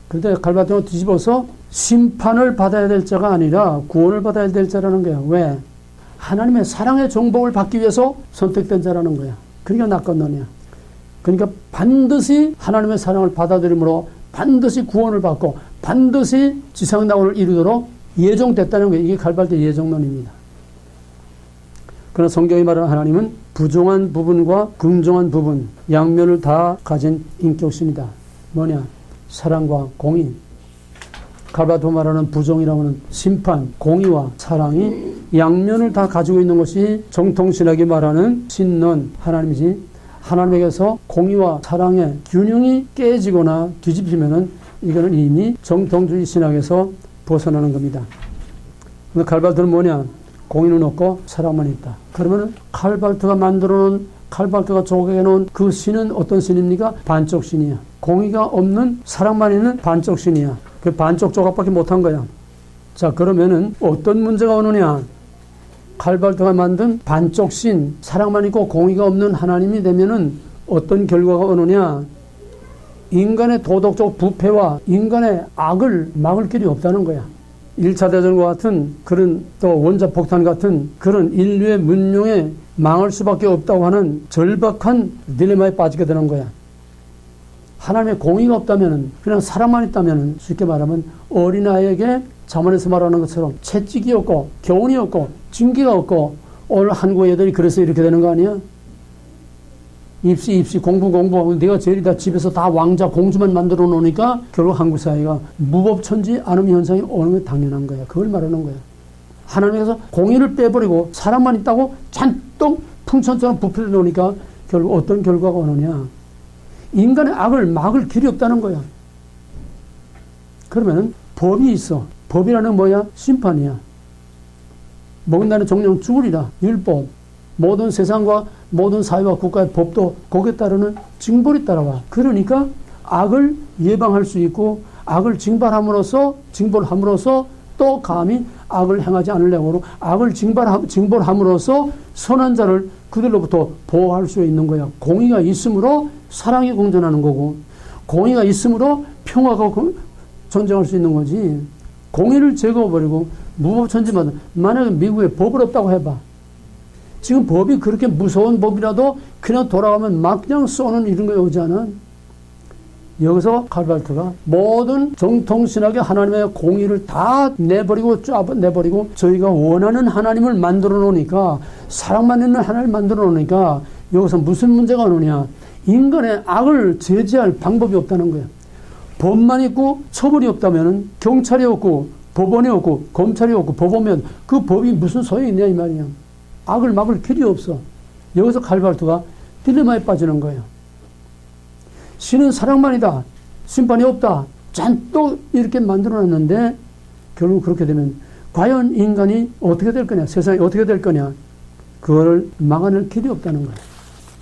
그런데 칼발트가 뒤집어서 심판을 받아야 될 자가 아니라 구원을 받아야 될 자라는 거야. 왜? 하나님의 사랑의 정복을 받기 위해서 선택된 자라는 거야. 그러니까 낙건론이야. 그러니까 반드시 하나님의 사랑을 받아들임으로 반드시 구원을 받고 반드시 지상낙원을 이루도록 예정됐다는 거예요. 이게 칼발트 예정론입니다. 그러나 성경이 말하는 하나님은 부정한 부분과 긍정한 부분, 양면을 다 가진 인격신이다. 뭐냐? 사랑과 공의. 칼발트가 말하는 부정이라고 하는 심판, 공의와 사랑이 양면을 다 가지고 있는 것이 정통신학이 말하는 신론, 하나님이지. 하나님에게서 공의와 사랑의 균형이 깨지거나 뒤집히면은 이거는 이미 정통주의 신학에서 벗어나는 겁니다. 근데 칼발트는 뭐냐? 공의는 없고 사랑만 있다. 그러면 칼발트가 만들어놓은, 칼발트가 조각해놓은 그 신은 어떤 신입니까? 반쪽 신이야. 공의가 없는, 사랑만 있는 반쪽 신이야. 그 반쪽 조각밖에 못한 거야. 자, 그러면은 어떤 문제가 오느냐? 칼발트가 만든 반쪽 신, 사랑만 있고 공의가 없는 하나님이 되면은 어떤 결과가 오느냐? 인간의 도덕적 부패와 인간의 악을 막을 길이 없다는 거야. 1차 대전과 같은 그런, 또 원자폭탄 같은 그런 인류의 문명에 망할 수밖에 없다고 하는 절박한 딜레마에 빠지게 되는 거야. 하나님의 공의가 없다면, 그냥 사랑만 있다면, 쉽게 말하면 어린아이에게 자문에서 말하는 것처럼 채찍이 없고 교훈이 없고 징계가 없고, 오늘 한국 애들이 그래서 이렇게 되는 거 아니야? 입시 공부 내가 제일이다 집에서 다 왕자 공주만 만들어 놓으니까 결국 한국 사회가 무법천지 안음 현상이 오는 게 당연한 거야. 그걸 말하는 거야. 하나님께서 공의를 빼버리고 사랑만 있다고 잔뜩 풍천처럼 부풀려 놓으니까 결국 어떤 결과가 오느냐? 인간의 악을 막을 길이 없다는 거야. 그러면 법이 있어. 법이라는 뭐야? 심판이야. 먹는다는 정령 죽으리라. 율법. 모든 세상과 모든 사회와 국가의 법도 거기에 따르는 징벌이 따라와. 그러니까 악을 예방할 수 있고 악을 징벌함으로써 또 감히 악을 행하지 않으려고 악을 징벌함으로써 선한 자를 그들로부터 보호할 수 있는 거야. 공의가 있으므로 사랑이 공존하는 거고, 공의가 있으므로 평화가 존재할 수 있는 거지. 공의를 제거해버리고 무법천지만 만약에 미국에 법을 없다고 해봐. 지금 법이 그렇게 무서운 법이라도 그냥 돌아가면 막 그냥 쏘는 이런 거 오잖아. 여기서 칼발트가 모든 정통신학의 하나님의 공의를 다 내버리고 내버리고 저희가 원하는 하나님을 만들어 놓으니까, 사랑만 있는 하나님을 만들어 놓으니까 여기서 무슨 문제가 오느냐. 인간의 악을 제지할 방법이 없다는 거야. 법만 있고 처벌이 없다면, 경찰이 없고 법원이 없고 검찰이 없고 법원이면 그 법이 무슨 소용이 있냐 이 말이야. 악을 막을 길이 없어. 여기서 칼발트가 딜레마에 빠지는 거예요. 신은 사랑만이다. 심판이 없다. 잔뜩 이렇게 만들어놨는데 결국 그렇게 되면 과연 인간이 어떻게 될 거냐, 세상이 어떻게 될 거냐, 그걸 막아낼 길이 없다는 거예요.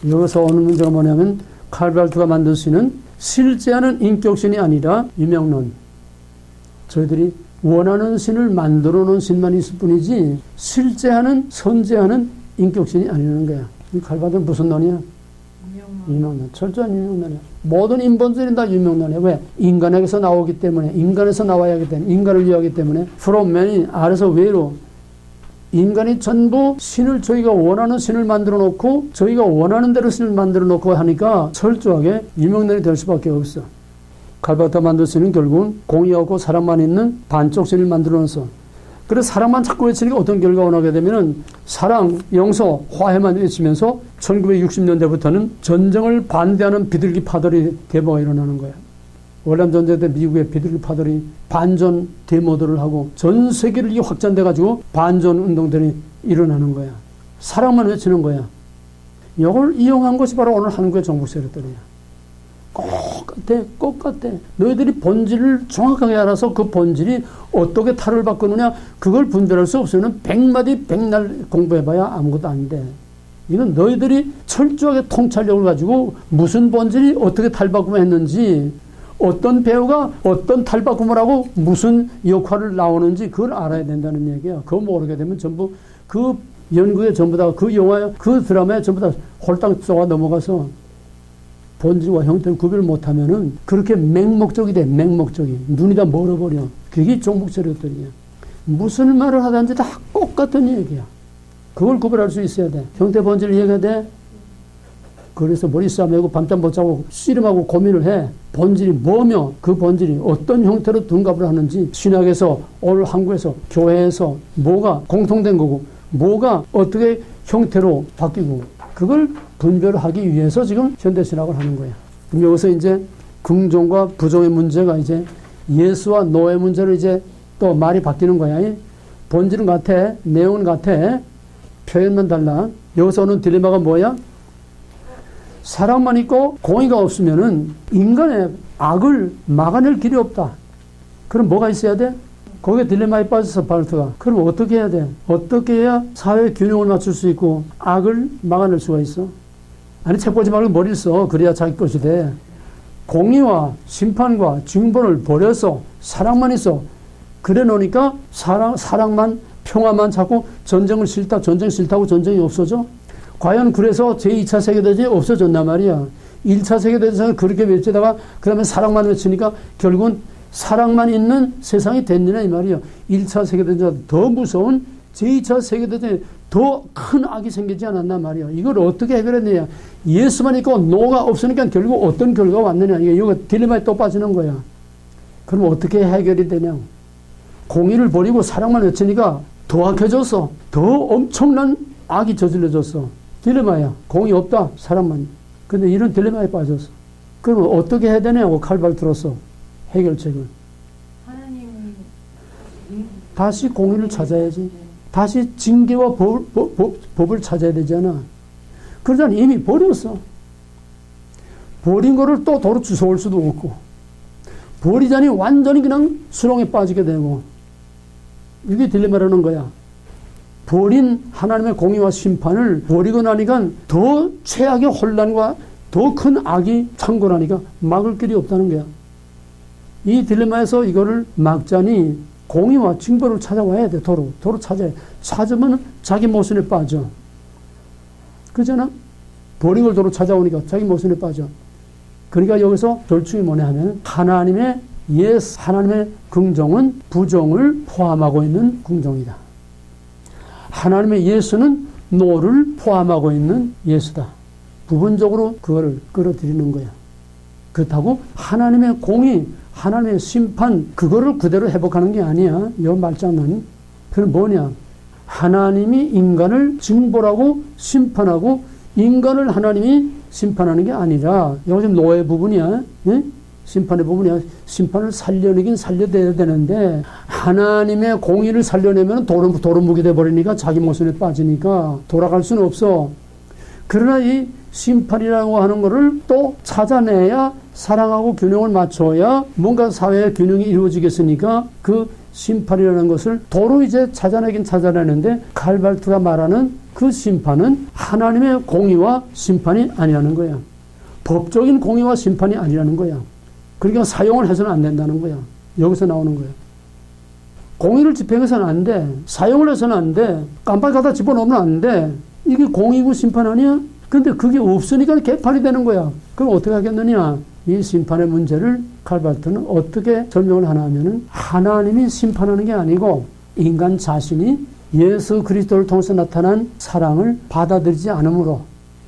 여기서 오는 문제가 뭐냐면 칼발트가 만든 신은 실제하는 인격신이 아니라 유명론. 저희들이 원하는 신을 만들어 놓은 신만 있을 뿐이지 실제하는 선제하는 인격신이 아니라는 거야. 이 칼발트는 무슨 논이야? 유명론. 철저한 유명론이야. 모든 인본주의는 다 유명론이야. 왜? 인간에게서 나오기 때문에, 인간에서 나와야 하기 때문에, 인간을 위하기 때문에, 프롬맨이 아래서 위로 인간이 전부 신을, 저희가 원하는 신을 만들어 놓고 저희가 원하는 대로 신을 만들어 놓고 하니까 철저하게 유명론이 될 수밖에 없어. 칼발트가 만든 신은 결국은 공의하고 사랑만 있는 반쪽 신을 만들어 놨어. 그래서 사랑만 자꾸 외치니까 어떤 결과가 나게 되면은 사랑, 용서, 화해만 외치면서 1960년대부터는 전쟁을 반대하는 비둘기 파들이 데모가 일어나는 거야. 월남 전쟁 때 미국의 비둘기 파들이 반전 데모들을 하고 전 세계를 이게 확장돼 가지고 반전 운동들이 일어나는 거야. 사랑만 외치는 거야. 이걸 이용한 것이 바로 오늘 한국의 정부 세력들이야. 똑같아. 너희들이 본질을 정확하게 알아서 그 본질이 어떻게 탈을 바꾸느냐, 그걸 분별할 수 없으면 100마디 100날 공부해봐야 아무것도 안 돼. 이건 너희들이 철저하게 통찰력을 가지고 무슨 본질이 어떻게 탈바꿈을 했는지, 어떤 배우가 어떤 탈바꿈을 하고 무슨 역할을 나오는지 그걸 알아야 된다는 얘기야. 그거 모르게 되면 전부 그 연구에 전부 다 그 영화에 그 드라마에 전부 다 홀딱 쏘아 넘어가서 본질과 형태를 구별 못하면은 그렇게 맹목적이 돼. 맹목적이. 눈이 다 멀어버려. 그게 종북세력들이야. 무슨 말을 하든지 다 똑같은 얘기야. 그걸 구별할 수 있어야 돼. 형태 본질을 이해해야 돼. 그래서 머리 싸매고 밤잠 못 자고 씨름하고 고민을 해. 본질이 뭐며 그 본질이 어떤 형태로 둔갑을 하는지, 신학에서 오늘 한국에서 교회에서 뭐가 공통된 거고 뭐가 어떻게 형태로 바뀌고, 그걸 분별하기 위해서 지금 현대신학을 하는 거야. 그럼 여기서 이제 긍정과 부정의 문제가 이제 예수와 노의 문제로 이제 또 말이 바뀌는 거야. 본질은 같아, 내용은 같아, 표현만 달라. 여기서 오는 딜레마가 뭐야? 사랑만 있고 공의가 없으면은 인간의 악을 막아낼 길이 없다. 그럼 뭐가 있어야 돼? 거기에 딜레마에 빠져서 발트가. 그럼 어떻게 해야 돼? 어떻게 해야 사회 균형을 맞출 수 있고 악을 막아낼 수가 있어? 아니, 책 보지 말고 머리를 써. 그래야 자기 것이 돼. 공의와 심판과 징벌을 버려서 사랑만 있어. 그래 놓으니까 사랑만, 평화만 자꾸 전쟁을 싫다, 전쟁 싫다고 전쟁이 없어져? 과연 그래서 제2차 세계대전이 없어졌단 말이야. 1차 세계대전은 그렇게 외치다가 그 다음에 사랑만 외치니까 결국은 사랑만 있는 세상이 됐느냐 이 말이야. 1차 세계대전보다 더 무서운 제2차 세계대전에 더 큰 악이 생기지 않았나 말이야. 이걸 어떻게 해결했느냐. 예수만 있고 노가 없으니까 결국 어떤 결과가 왔느냐. 이거 딜레마에 또 빠지는 거야. 그럼 어떻게 해결이 되냐. 공의를 버리고 사랑만 외치니까 더 악해졌어. 더 엄청난 악이 저질러졌어. 딜레마야. 공의 없다. 사랑만. 근데 이런 딜레마에 빠졌어. 그럼 어떻게 해야 되냐고 칼발트로서 해결책을. 하나님 다시 공의를 찾아야지. 다시 징계와 법을 찾아야 되잖아. 그러자니 이미 버렸어. 버린 거를 또 도로 주워올 수도 없고, 버리자니 완전히 그냥 수렁에 빠지게 되고, 이게 딜레마라는 거야. 버린 하나님의 공의와 심판을 버리고 나니까 더 최악의 혼란과 더 큰 악이 창궐하니까 막을 길이 없다는 거야. 이 딜레마에서 이거를 막자니 공의와 징벌을 찾아와야 돼. 도로 찾아야 돼. 찾으면 자기 모순에 빠져. 그러잖아? 버린 걸 도로 찾아오니까 자기 모순에 빠져. 그러니까 여기서 절충이 뭐냐 하면 하나님의 예수, 하나님의 긍정은 부정을 포함하고 있는 긍정이다. 하나님의 예수는 노를 포함하고 있는 예수다. 부분적으로 그거를 끌어들이는 거야. 그렇다고 하나님의 공의, 하나님의 심판, 그거를 그대로 회복하는 게 아니야. 이 말장은. 그건 뭐냐? 하나님이 인간을 징벌하고 심판하고 인간을 하나님이 심판하는 게 아니라, 여기 지금 노의 부분이야. 예? 심판의 부분이야. 심판을 살려내긴 살려내야 되는데, 하나님의 공의를 살려내면 도루묵이 돼버리니까 자기 모순에 빠지니까 돌아갈 수는 없어. 그러나 이 심판이라고 하는 것을 또 찾아내야 사랑하고 균형을 맞춰야 뭔가 사회의 균형이 이루어지겠으니까 그 심판이라는 것을 도로 이제 찾아내긴 찾아내는데 칼발트가 말하는 그 심판은 하나님의 공의와 심판이 아니라는 거야. 법적인 공의와 심판이 아니라는 거야. 그러니까 사용을 해서는 안 된다는 거야. 여기서 나오는 거야. 공의를 집행해서는 안 돼. 사용을 해서는 안 돼. 깜빡 갖다 집어넣으면 안 돼. 이게 공의고 심판 아니야? 근데 그게 없으니까 개판이 되는 거야. 그럼 어떻게 하겠느냐? 이 심판의 문제를 칼발트는 어떻게 설명을 하나 하면은 하나님이 심판하는 게 아니고 인간 자신이 예수 그리스도를 통해서 나타난 사랑을 받아들이지 않으므로,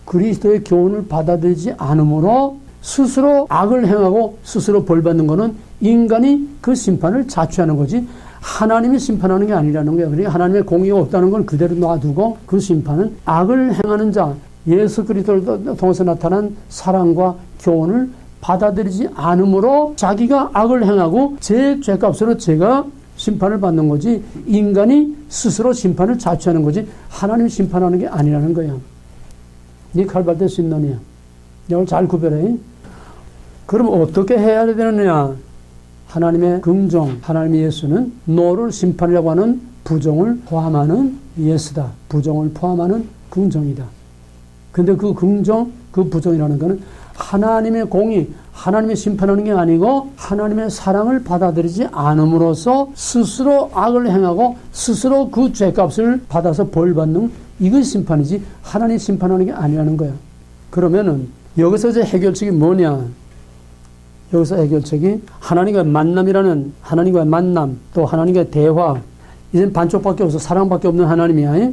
그리스도의 교훈을 받아들이지 않으므로 스스로 악을 행하고 스스로 벌받는 것은 인간이 그 심판을 자취하는 거지 하나님이 심판하는 게 아니라는 거예요. 그러니까 하나님의 공의가 없다는 건 그대로 놔두고 그 심판은 악을 행하는 자, 예수 그리스도를 통해서 나타난 사랑과 교훈을 받아들이지 않으므로 자기가 악을 행하고 제 죄값으로 제가 심판을 받는 거지 인간이 스스로 심판을 자취하는 거지 하나님이 심판하는 게 아니라는 거야. 이 칼발트 신론이야. 이걸 잘 구별해. 그럼 어떻게 해야 되느냐? 하나님의 긍정, 하나님의 예수는 노를 심판이라고 하는 부정을 포함하는 예수다. 부정을 포함하는 긍정이다. 근데 그 긍정, 그 부정이라는 것은 하나님의 공의, 하나님의 심판하는 게 아니고 하나님의 사랑을 받아들이지 않음으로써 스스로 악을 행하고 스스로 그 죄값을 받아서 벌받는 이것이 심판이지 하나님 심판하는 게 아니라는 거야. 그러면은 여기서 이제 해결책이 뭐냐? 여기서 해결책이 하나님과의 만남이라는 하나님과의 만남, 또 하나님과의 대화. 이젠 반쪽밖에 없어. 사랑밖에 없는 하나님이야.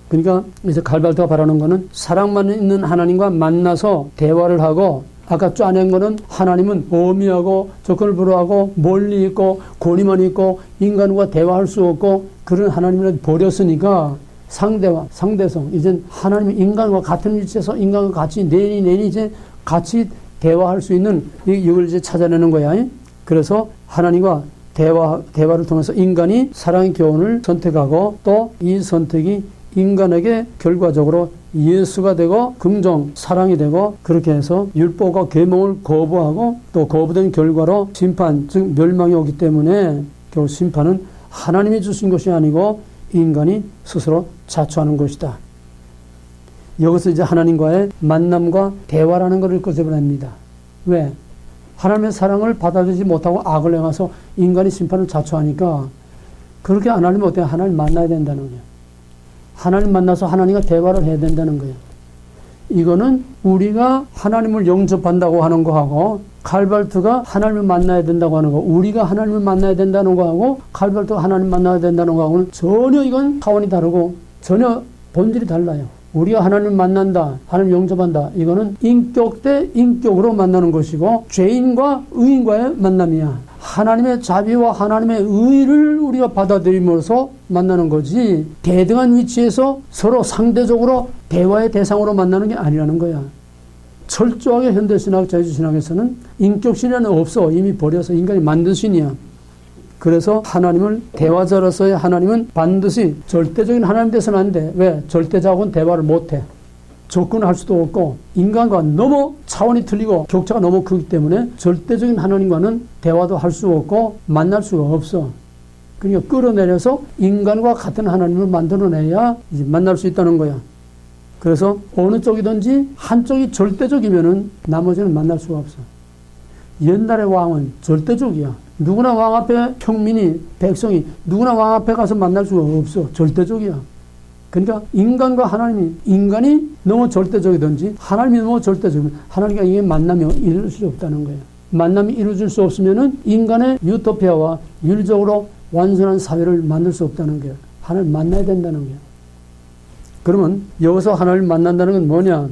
그러니까 이제 칼발트가 바라는 거는 사랑만 있는 하나님과 만나서 대화를 하고, 아까 짜낸 거는 하나님은 어미하고 조건을 불허하고 멀리 있고 권위만 있고 인간과 대화할 수 없고 그런 하나님을 버렸으니까 상대와 상대성, 이젠 하나님이 인간과 같은 위치에서 인간과 같이 내니 이제 같이 대화할 수 있는 이걸 이제 찾아내는 거야. 그래서 하나님과 대화를 통해서 인간이 사랑의 교훈을 선택하고 또 이 선택이 인간에게 결과적으로 예수가 되고 긍정, 사랑이 되고 그렇게 해서 율법과 계명을 거부하고 또 거부된 결과로 심판, 즉 멸망이 오기 때문에 결국 심판은 하나님이 주신 것이 아니고 인간이 스스로 자초하는 것이다. 여기서 이제 하나님과의 만남과 대화라는 것을 꺼내봅니다. 왜? 하나님의 사랑을 받아들이지 못하고 악을 행해서 인간이 심판을 자초하니까 그렇게 안 하려면 어때요? 하나님 만나야 된다는 거예요. 하나님 만나서 하나님과 대화를 해야 된다는 거예요. 이거는 우리가 하나님을 영접한다고 하는 거하고 칼발트가 하나님을 만나야 된다고 하는 거, 우리가 하나님을 만나야 된다는 거하고 칼발트가 하나님 만나야 된다는 거하고는 전혀 이건 차원이 다르고 전혀 본질이 달라요. 우리가 하나님을 만난다, 하나님을 영접한다, 이거는 인격 대 인격으로 만나는 것이고 죄인과 의인과의 만남이야. 하나님의 자비와 하나님의 의를 우리가 받아들임으로써 만나는 거지 대등한 위치에서 서로 상대적으로 대화의 대상으로 만나는 게 아니라는 거야. 철저하게 현대신학, 자유주의신학에서는 인격신이라는 없어. 이미 버려서 인간이 만든 신이야. 그래서 하나님을 대화자로서의 하나님은 반드시 절대적인 하나님 돼서는 안 돼. 왜? 절대자하고는 대화를 못해. 접근할 수도 없고 인간과 너무 차원이 틀리고 격차가 너무 크기 때문에 절대적인 하나님과는 대화도 할 수 없고 만날 수가 없어. 그러니까 끌어내려서 인간과 같은 하나님을 만들어내야 이제 만날 수 있다는 거야. 그래서 어느 쪽이든지 한쪽이 절대적이면은 나머지는 만날 수가 없어. 옛날의 왕은 절대적이야. 누구나 왕 앞에 평민이, 백성이 누구나 왕 앞에 가서 만날 수가 없어. 절대적이야. 그러니까 인간과 하나님이, 인간이 너무 절대적이든지 하나님이 너무 절대적이면 하나님과 이게 만남이 이룰 수 없다는 거예요. 만남이 이루어질 수 없으면은 인간의 유토피아와 윤리적으로 완전한 사회를 만들 수 없다는 거예요. 하나님 만나야 된다는 거예요. 그러면 여기서 하나님을 만난다는 건 뭐냐?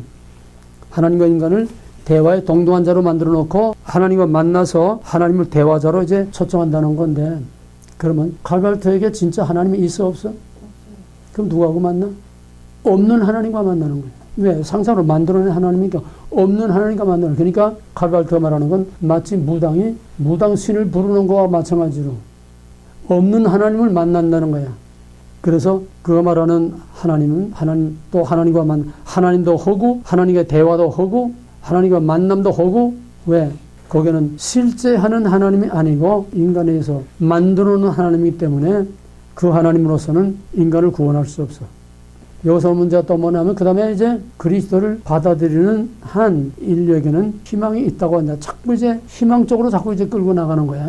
하나님과 인간을 대화의 동등한 자로 만들어 놓고 하나님과 만나서 하나님을 대화자로 이제 초청한다는 건데, 그러면 칼발트에게 진짜 하나님이 있어 없어? 그럼 누구하고 만나? 없는 하나님과 만나는 거예요. 왜? 상상으로 만들어낸 하나님이니까 없는 하나님과 만나는 거예요. 그러니까 칼발트가 말하는 건 마치 무당 신을 부르는 거와 마찬가지로 없는 하나님을 만난다는 거야. 그래서 그가 말하는 하나님은 또 하나님과 하나님도 하고 하나님과 대화도 하고 하나님과 만남도 하고, 왜? 거기는 실제 하는 하나님이 아니고 인간에 의해서 만들어 놓은 하나님이기 때문에 그 하나님으로서는 인간을 구원할 수 없어. 여기서 문제가 또 뭐냐면 그 다음에 이제 그리스도를 받아들이는 한 인류에게는 희망이 있다고 한다. 자꾸 이제 희망적으로 자꾸 이제 끌고 나가는 거야.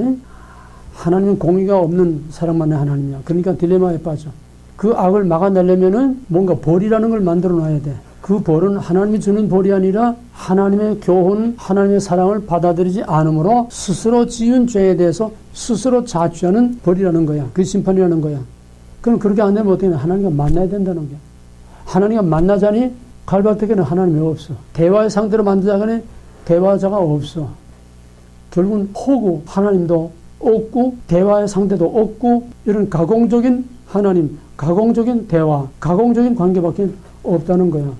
하나님은 공의가 없는 사랑만의 하나님이야. 그러니까 딜레마에 빠져. 그 악을 막아내려면은 뭔가 벌이라는 걸 만들어 놔야 돼. 그 벌은 하나님이 주는 벌이 아니라 하나님의 교훈, 하나님의 사랑을 받아들이지 않으므로 스스로 지은 죄에 대해서 스스로 자취하는 벌이라는 거야. 그 심판이라는 거야. 그럼 그렇게 안 되면 어떻게 돼? 하나님과 만나야 된다는 거야. 하나님과 만나자니 갈바트에게는 하나님이 없어. 대화의 상대로 만들자니 대화자가 없어. 결국은 허구 하나님도 없고 대화의 상대도 없고 이런 가공적인 하나님, 가공적인 대화, 가공적인 관계밖에 없다는 거야.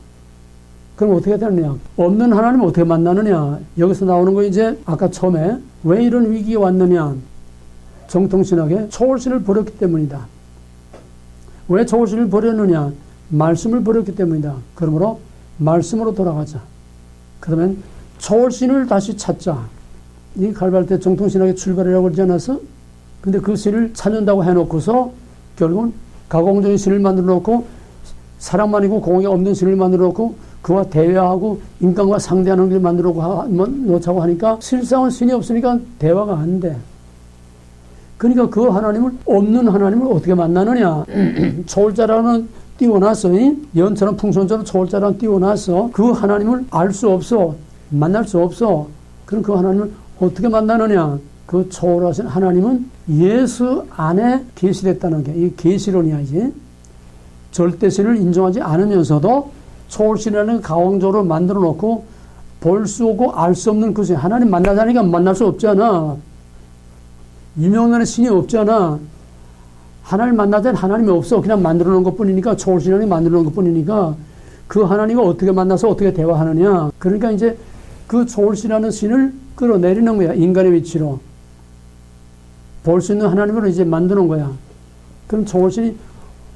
그럼 어떻게 되느냐? 없는 하나님을 어떻게 만나느냐? 여기서 나오는 거 이제 아까 처음에 왜 이런 위기가 왔느냐? 정통신학에 초월신을 버렸기 때문이다. 왜 초월신을 버렸느냐? 말씀을 버렸기 때문이다. 그러므로 말씀으로 돌아가자. 그러면 초월신을 다시 찾자. 이 갈발대 정통신학의 출발이라고 그러지 않았어? 근데 그 신을 찾는다고 해놓고서 결국은 가공적인 신을 만들어 놓고 사랑만 있고 공이 없는 신을 만들어 놓고 그와 대화하고 인간과 상대하는 걸 만들어 놓자고 하니까 실상은 신이 없으니까 대화가 안 돼. 그러니까 그 하나님을, 없는 하나님을 어떻게 만나느냐? 초월자라는 띄워놨어. 연처럼 풍선처럼 초월자라는 띄워놨어. 그 하나님을 알 수 없어. 만날 수 없어. 그럼 그 하나님을 어떻게 만나느냐? 그 초월하신 하나님은 예수 안에 계시됐다는 게 이 계시론이야. 이제 절대신을 인정하지 않으면서도 초월신이라는 가공적으로 만들어 놓고 볼 수 없고 알 수 없는 그 신, 하나님 만나자니까 만날 수 없잖아. 유명한 신이 없잖아. 하나님 만나자니 하나님이 없어. 그냥 만들어 놓은 것 뿐이니까, 초월신이라는 게 만들어 놓은 것 뿐이니까 그 하나님과 어떻게 만나서 어떻게 대화하느냐. 그러니까 이제 그 초월신이라는 신을 끌어내리는 거야. 인간의 위치로. 볼 수 있는 하나님으로 이제 만드는 거야. 그럼 초월신이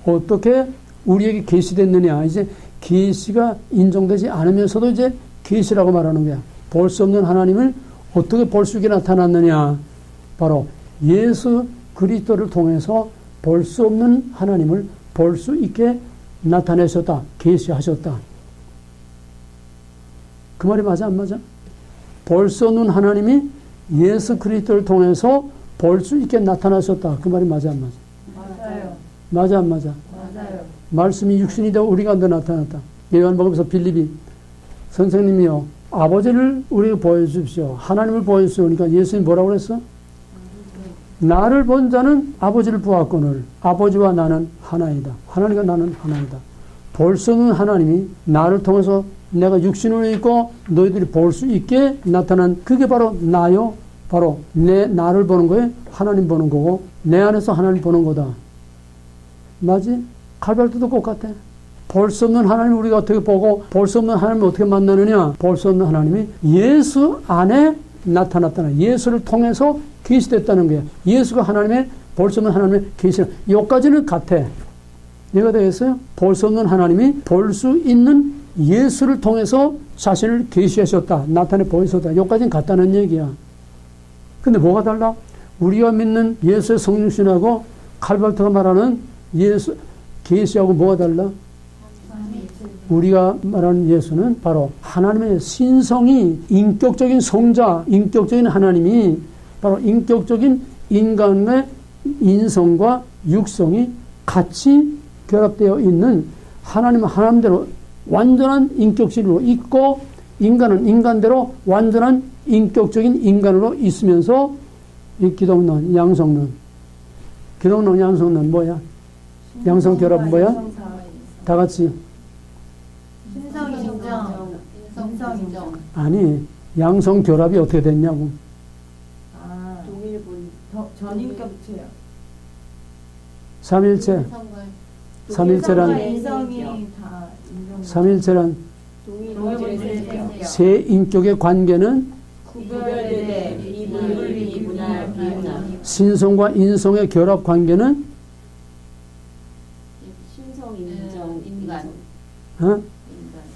어떻게 우리에게 계시됐느냐. 이제 계시가 인정되지 않으면서도 이제 계시라고 말하는 거야. 볼 수 없는 하나님을 어떻게 볼 수 있게 나타났느냐. 바로 예수 그리스도를 통해서 볼 수 없는 하나님을 볼 수 있게 나타내셨다. 계시하셨다. 그 말이 맞아 안 맞아? 볼 수 없는 하나님이 예수 그리스도를 통해서 볼 수 있게 나타나셨다. 그 말이 맞아 안 맞아? 맞아요. 맞아 안 맞아? 맞아요. 말씀이 육신이 되어 우리 가운데 나타났다. 요한복음에서 빌립이 선생님이요 아버지를 우리에게 보여주십시오. 하나님을 보여주십시오. 그러니까 예수님이 뭐라고 그랬어? 나를 본 자는 아버지를 보았거늘 아버지와 나는 하나이다. 하나님과 나는 하나이다. 볼 수 없는 하나님이 나를 통해서 내가 육신으로 있고 너희들이 볼 수 있게 나타난 그게 바로 나요. 바로 나를 보는 거에 하나님 보는 거고 내 안에서 하나님 보는 거다. 맞지? 칼발도도 똑같아. 볼 수 없는 하나님을 우리가 어떻게 보고 볼 수 없는 하나님을 어떻게 만나느냐. 볼 수 없는 하나님이 예수 안에 나타났다는, 예수를 통해서 계시됐다는 거예요. 예수가 하나님의, 볼 수 없는 하나님의 계시. 여기까지는 같아. 이해가 되겠어요? 볼 수 없는 하나님이 볼 수 있는 예수를 통해서 자신을 계시하셨다. 나타내 보이셨다. 여기까지는 같다는 얘기야. 근데 뭐가 달라? 우리가 믿는 예수의 성육신하고 칼발트가 말하는 예수 계시하고 뭐가 달라? 우리가 말하는 예수는 바로 하나님의 신성이, 인격적인 성자, 인격적인 하나님이 바로 인격적인 인간의 인성과 육성이 같이 결합되어 있는 하나님은 하나님대로 완전한 인격신으로 있고 인간은 인간대로 완전한 인격적인 인간으로 있으면서 이 기독론, 양성론. 기독론, 양성론 뭐야? 양성 결합은 뭐야? 다 같이. 신성 인정. 인성 인정. 아니, 양성 결합이 어떻게 됐냐고. 아, 동일본. 전인격체요. 삼일체. 삼일체란, 인성이 다 인정. 삼일체란 동일본. 세 인격의 관계는 구별되되 비분리 비분할 비분할. 신성과 인성의 결합 관계는 신성 인정 인간. 어?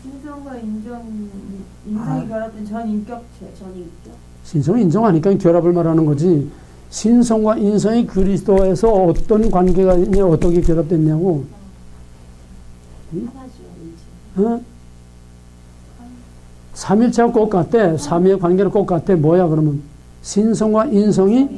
신성과 인성이 결합된 전인격체. 전인격. 신성을 인정하니까 결합을 말하는 거지. 신성과 인성이 그리스도에서 어떤 관계가 있냐, 어떻게 결합됐냐고. 하나죠 이제. 어? 삼일체가 꼭 같대. 삼위의 관계는 꼭 같대. 뭐야 그러면? 신성과 인성이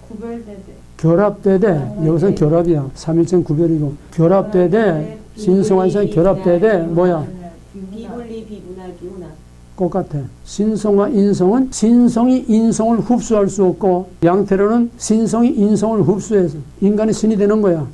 구별되되. 결합되되, 여기서는 결합이야. 삼일체는 구별이고. 결합되되, 신성과 인성이 결합되되, 뭐야? 비분리 비분할 비분할. 꼭 같아. 신성과 인성은 신성이 인성을 흡수할 수 없고, 양태로는 신성이 인성을 흡수해서 인간이 신이 되는 거야.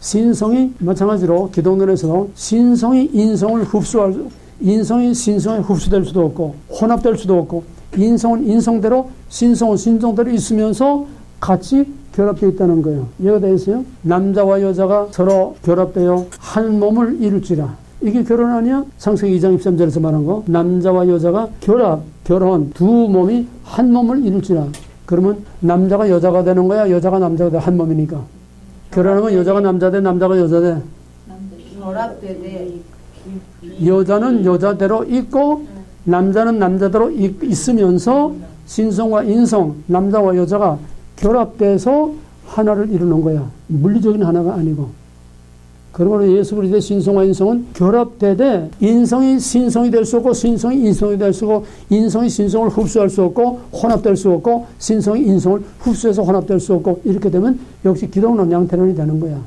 신성이 마찬가지로 기독론에서 신성이 인성을 흡수할 수, 인성이 신성에 흡수될 수도 없고 혼합될 수도 없고, 인성은 인성대로 신성은 신성대로 있으면서 같이 결합되어 있다는 거예요. 이해가 되겠어요? 남자와 여자가 서로 결합되어 한 몸을 이룰지라. 이게 결혼 아니야? 창세기 2장 23절에서 말한 거. 남자와 여자가 결혼, 두 몸이 한 몸을 이룰지라. 그러면 남자가 여자가 되는 거야? 여자가 남자가 돼? 한 몸이니까. 결혼하면 여자가 남자 돼? 남자가 여자 돼? 결합되되. 여자는 여자대로 있고 남자는 남자대로 있으면서 신성과 인성, 남자와 여자가 결합돼서 하나를 이루는 거야. 물리적인 하나가 아니고. 그러므로 예수 그리스도의 신성과 인성은 결합되되 인성이 신성이 될 수 없고 신성이 인성이 될 수 없고 인성이 신성을 흡수할 수 없고 혼합될 수 없고 신성이 인성을 흡수해서 혼합될 수 없고 이렇게 되면 역시 기독론 양태론이 되는 거야.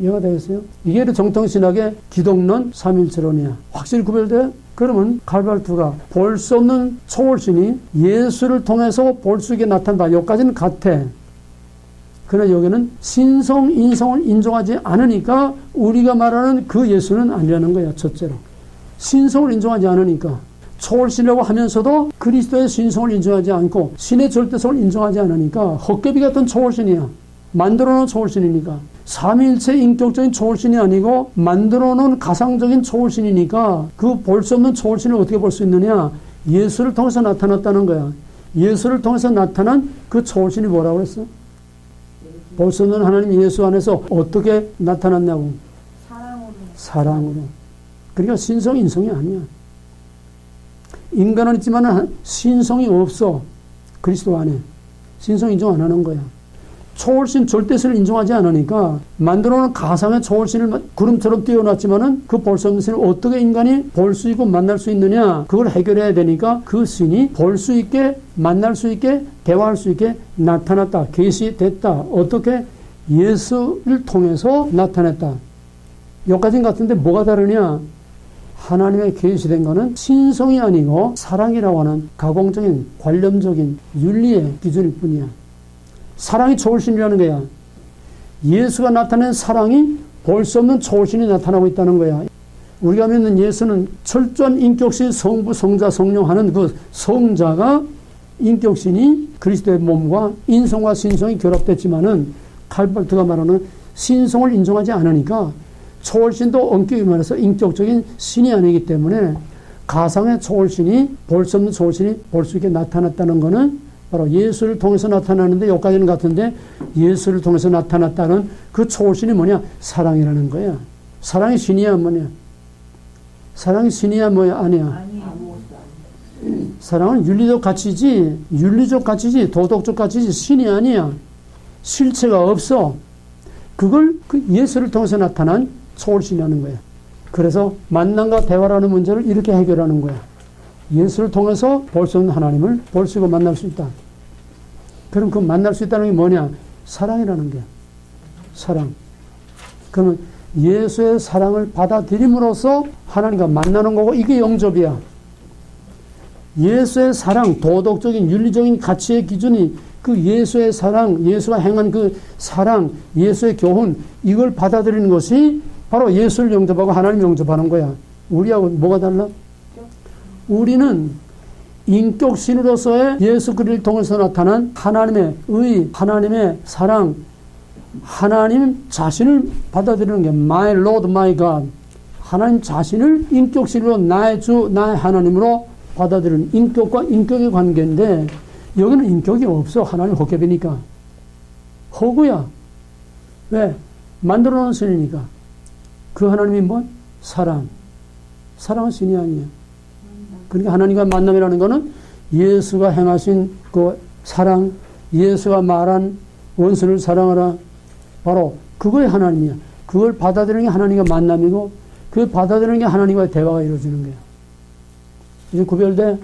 이해가 되겠어요? 이게 정통신학의 기독론 삼일체론이야. 확실히 구별돼? 그러면 갈발투가 볼 수 없는 초월신이 예수를 통해서 볼 수 있게 나타난다. 여기까지는 같아. 그러나 여기는 신성, 인성을 인정하지 않으니까 우리가 말하는 그 예수는 아니라는 거야. 첫째로. 신성을 인정하지 않으니까. 초월신이라고 하면서도 그리스도의 신성을 인정하지 않고 신의 절대성을 인정하지 않으니까 헛개비 같은 초월신이야. 만들어놓은 초월신이니까. 삼위일체 인격적인 초월신이 아니고 만들어놓은 가상적인 초월신이니까 그 볼 수 없는 초월신을 어떻게 볼 수 있느냐? 예수를 통해서 나타났다는 거야. 예수를 통해서 나타난 그 초월신이 뭐라고 그랬어? 볼 수 없는 하나님 예수 안에서 어떻게 나타났냐고. 사랑으로. 그러니까 신성, 인성이 아니야. 인간은 있지만 신성이 없어. 그리스도 안에. 신성 인정 안 하는 거야. 초월신 절대신을 인정하지 않으니까 만들어놓은 가상의 초월신을 구름처럼 띄워놨지만은 그 볼 수 없는 신을 어떻게 인간이 볼 수 있고 만날 수 있느냐, 그걸 해결해야 되니까 그 신이 볼 수 있게, 만날 수 있게, 대화할 수 있게 나타났다, 계시됐다. 어떻게? 예수를 통해서 나타냈다. 여기까지는 같은데 뭐가 다르냐? 하나님의 계시된 것은 신성이 아니고 사랑이라고 하는 가공적인 관념적인 윤리의 기준일 뿐이야. 사랑이 초월신이라는 거야. 예수가 나타낸 사랑이 볼 수 없는 초월신이 나타나고 있다는 거야. 우리가 믿는 예수는 철저한 인격신, 성부, 성자, 성령 하는 그 성자가 인격신이 그리스도의 몸과 인성과 신성이 결합됐지만은 칼발트가 말하는 신성을 인정하지 않으니까 초월신도 엄격히 말해서 인격적인 신이 아니기 때문에 가상의 초월신이 볼 수 없는 초월신이 볼 수 있게 나타났다는 것은 바로 예수를 통해서 나타나는데 여기까지는 같은데 예수를 통해서 나타났다는 그 초월신이 뭐냐? 사랑이라는 거야. 사랑이 신이야 뭐냐? 사랑이 신이야 뭐야? 아니야. 사랑은 윤리적 가치지, 윤리적 가치지, 도덕적 가치지 신이 아니야. 실체가 없어. 그걸 그 예수를 통해서 나타난 초월신이라는 거야. 그래서 만남과 대화라는 문제를 이렇게 해결하는 거야. 예수를 통해서 볼 수 없는 하나님을 볼 수 있고 만날 수 있다. 그럼 그 만날 수 있다는 게 뭐냐? 사랑이라는 거야. 사랑. 그러면 예수의 사랑을 받아들임으로써 하나님과 만나는 거고, 이게 영접이야. 예수의 사랑, 도덕적인 윤리적인 가치의 기준이 그 예수의 사랑, 예수가 행한 그 사랑, 예수의 교훈, 이걸 받아들이는 것이 바로 예수를 영접하고 하나님 영접하는 거야. 우리하고 뭐가 달라? 우리는 인격신으로서의 예수 그리스도를 통해서 나타난 하나님의 의, 하나님의 사랑, 하나님 자신을 받아들이는 게 My Lord, My God. 하나님 자신을 인격신으로 나의 주, 나의 하나님으로 받아들이는 인격과 인격의 관계인데, 여기는 인격이 없어. 하나님 헛개비니까. 허구야. 왜? 만들어 놓은 신이니까. 그 하나님이 뭐? 사랑. 사랑은 신이 아니에요. 그러니까 하나님과 만남이라는 것은 예수가 행하신 그 사랑, 예수가 말한 원수를 사랑하라. 바로 그거의 하나님이야. 그걸 받아들이는 게 하나님과 만남이고, 그걸 받아들이는 게 하나님과의 대화가 이루어지는 거야. 이제 구별돼.